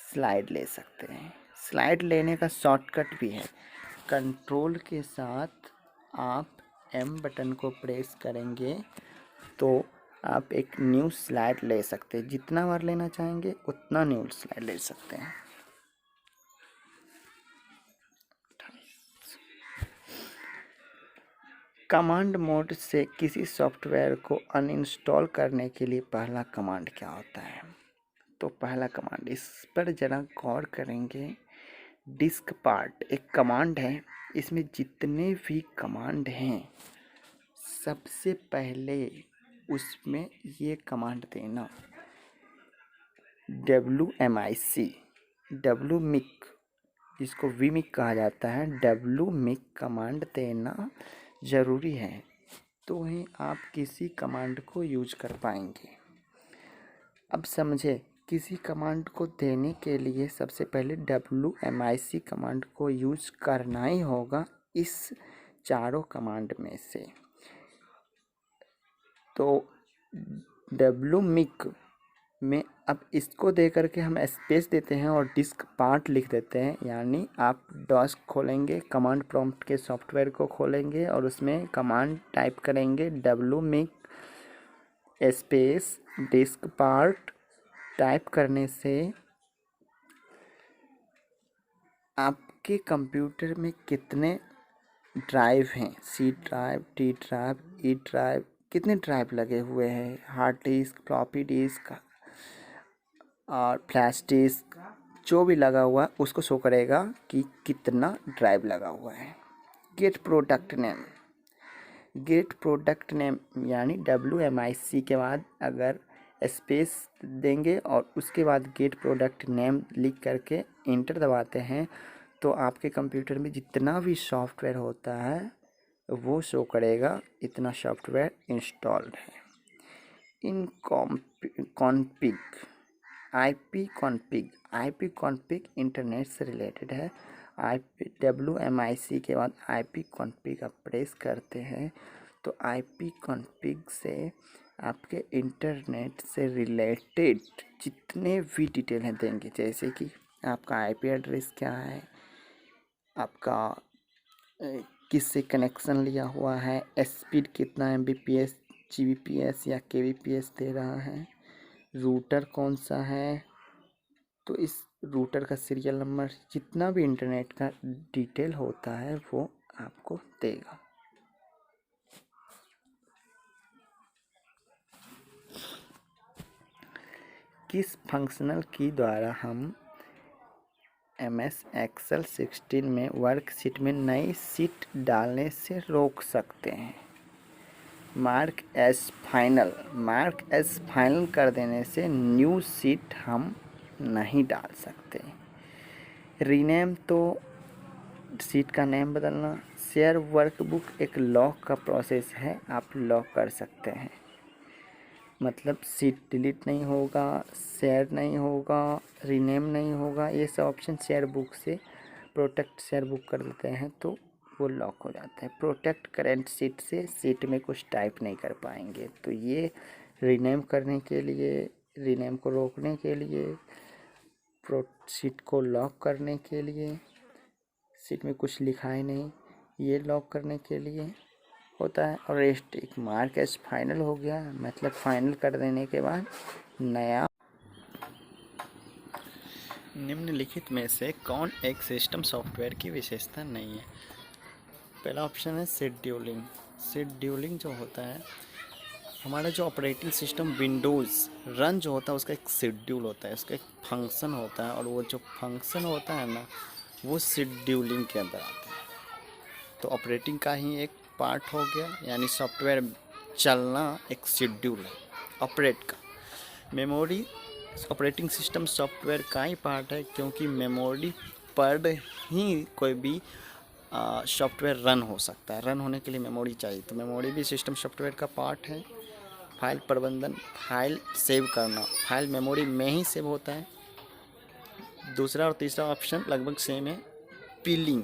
स्लाइड ले सकते हैं। स्लाइड लेने का शॉर्टकट भी है, कंट्रोल के साथ आप एम बटन को प्रेस करेंगे तो आप एक न्यू स्लाइड ले सकते हैं। जितना बार लेना चाहेंगे उतना न्यू स्लाइड ले सकते हैं। कमांड मोड से किसी सॉफ्टवेयर को अनइंस्टॉल करने के लिए पहला कमांड क्या होता है? तो पहला कमांड, इस पर ज़रा गौर करेंगे। डिस्क पार्ट एक कमांड है, इसमें जितने भी कमांड हैं सबसे पहले उसमें ये कमांड देना, WMIC, WMIC, इसको VMIC कहा जाता है, WMIC कमांड देना ज़रूरी है, तो ही आप किसी कमांड को यूज कर पाएंगे। अब समझे, किसी कमांड को देने के लिए सबसे पहले WMIC कमांड को यूज करना ही होगा इस चारों कमांड में से। तो WMIC में अब इसको दे करके हम स्पेस देते हैं और डिस्क पार्ट लिख देते हैं। यानी आप डॉस खोलेंगे, कमांड प्रॉम्प्ट के सॉफ्टवेयर को खोलेंगे और उसमें कमांड टाइप करेंगे WMIC space disk part. Type करने से आपके कंप्यूटर में कितने ट्राइब हैं, C drive, T drive, E drive, कितने ट्राइब लगे हुए हैं, हार्ड डिस्क, फ्लॉपी डिस्क और फ्लैश डिस्क, जो भी लगा हुआ है उसको शो करेगा कि कितना ड्राइव लगा हुआ है। Get product name, get product name यानी WMIC के बाद अगर स्पेस देंगे और उसके बाद गेट प्रोडक्ट नेम लिख करके इंटर दबाते हैं तो आपके कंप्यूटर में जितना भी सॉफ्टवेयर होता है वो शो करेगा इतना सॉफ्टवेयर इंस्टॉल्ड है। इन कॉन्फ़िग, IP कॉन्फ़िग इंटरनेट से रिलेटेड है। WMIC के बाद IP कॉन्फ़िग आप प्रेस करते हैं तो IP कॉन्फ़िग से आपके इंटरनेट से रिलेटेड जितने भी डिटेल हैं देंगे, जैसे कि आपका IP एड्रेस क्या है, आपका किससे कनेक्शन लिया हुआ है, स्पीड कितना MBPS, GBPS या KBPS दे रहा है, रूटर कौन सा है, तो इस रूटर का सीरियल नंबर, जितना भी इंटरनेट का डिटेल होता है वो आपको देगा। किस फंक्शनल की द्वारा हम MS Excel 16 में वर्कशीट में नई सीट डालने से रोक सकते हैं? Mark as final, mark as final कर देने से न्यू सीट हम नहीं डाल सकते। रीनेम तो सीट का नेम बदलना। शेयर वर्कबुक एक लॉक का प्रोसेस है, आप लॉक कर सकते हैं, मतलब सीट डिलीट नहीं होगा, शेयर नहीं होगा, रीनेम नहीं होगा, ये सब ऑप्शन शेयर बुक से प्रोटेक्ट शेयर बुक कर देते हैं तो वो लॉक हो जाता है। प्रोटेक्ट करेंट सीट से सीट में कुछ टाइप नहीं कर पाएंगे, तो ये रीनेम करने के लिए, रीनेम को रोकने के लिए, सीट को लॉक करने के लिए, सीट में कुछ लिखा ही नहीं ये लॉक करने के लिए होता है। और रेस्ट एक मार्क एज फाइनल हो गया, मतलब फाइनल कर देने के बाद नया। निम्नलिखित में से कौन एक सिस्टम सॉफ्टवेयर की विशेषता नहीं है? पहला ऑप्शन है शेड्यूलिंग। शेड्यूलिंग जो होता है, हमारा जो ऑपरेटिंग सिस्टम विंडोज़ रन जो होता है उसका एक शेड्यूल होता है, उसका एक फंक्शन होता है, और वो जो फंक्शन होता है ना वो शेड्यूलिंग के अंदर आता है। तो ऑपरेटिंग का ही एक पार्ट हो गया, यानी सॉफ्टवेयर चलना एक शेड्यूल है ऑपरेट का। मेमोरी ऑपरेटिंग सिस्टम सॉफ्टवेयर का ही पार्ट है, क्योंकि मेमोरी पर ही कोई भी सॉफ्टवेयर रन हो सकता है। रन होने के लिए मेमोरी चाहिए, तो मेमोरी भी सिस्टम सॉफ्टवेयर का पार्ट है। फाइल प्रबंधन, फाइल सेव करना, फाइल मेमोरी में ही सेव होता है। दूसरा और तीसरा ऑप्शन लगभग सेम है। बिलिंग,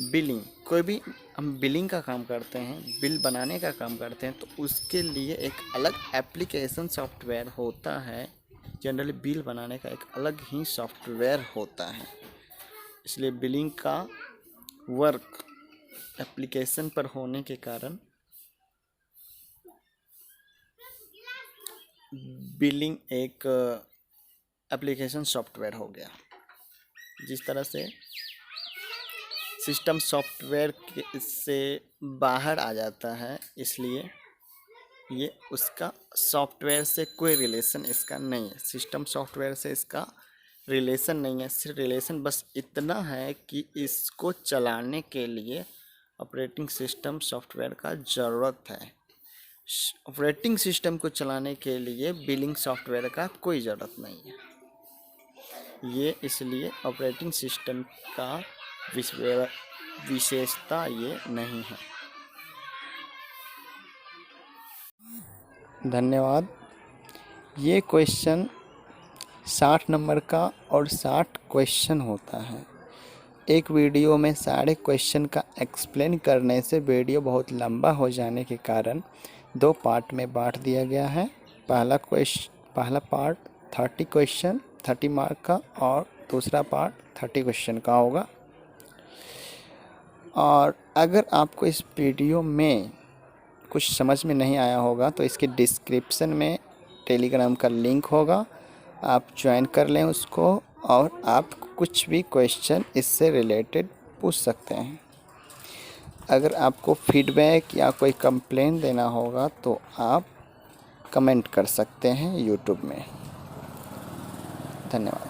बिलिंग कोई भी हम बिलिंग का काम करते हैं, बिल बनाने का काम करते हैं, तो उसके लिए एक अलग एप्लीकेशन सॉफ्टवेयर होता है। जनरली बिल बनाने का एक अलग ही सॉफ्टवेयर होता है, इसलिए बिलिंग का वर्क एप्लीकेशन पर होने के कारण बिलिंग एक एप्लीकेशन सॉफ्टवेयर हो गया। जिस तरह से सिस्टम सॉफ्टवेयर से बाहर आ जाता है, इसलिए ये उसका सॉफ्टवेयर से कोई रिलेशन इसका नहीं है। सिस्टम सॉफ्टवेयर से इसका रिलेशन नहीं है, सिर्फ रिलेशन बस इतना है कि इसको चलाने के लिए ऑपरेटिंग सिस्टम सॉफ्टवेयर का ज़रूरत है। ऑपरेटिंग सिस्टम को चलाने के लिए बिलिंग सॉफ्टवेयर का कोई ज़रूरत नहीं है। ये इसलिए ऑपरेटिंग सिस्टम का विशेषता ये नहीं है। धन्यवाद। ये क्वेश्चन 60 नंबर का और 60 क्वेश्चन होता है। एक वीडियो में सारे क्वेश्चन का एक्सप्लेन करने से वीडियो बहुत लंबा हो जाने के कारण 2 पार्ट में बांट दिया गया है। पहला पार्ट 30 क्वेश्चन 30 मार्क का, और दूसरा पार्ट 30 क्वेश्चन का होगा। और अगर आपको इस वीडियो में कुछ समझ में नहीं आया होगा तो इसके डिस्क्रिप्शन में टेलीग्राम का लिंक होगा, आप ज्वाइन कर लें उसको, और आप कुछ भी क्वेश्चन इससे रिलेटेड पूछ सकते हैं। अगर आपको फीडबैक या कोई कंप्लेन देना होगा तो आप कमेंट कर सकते हैं यूट्यूब में। धन्यवाद।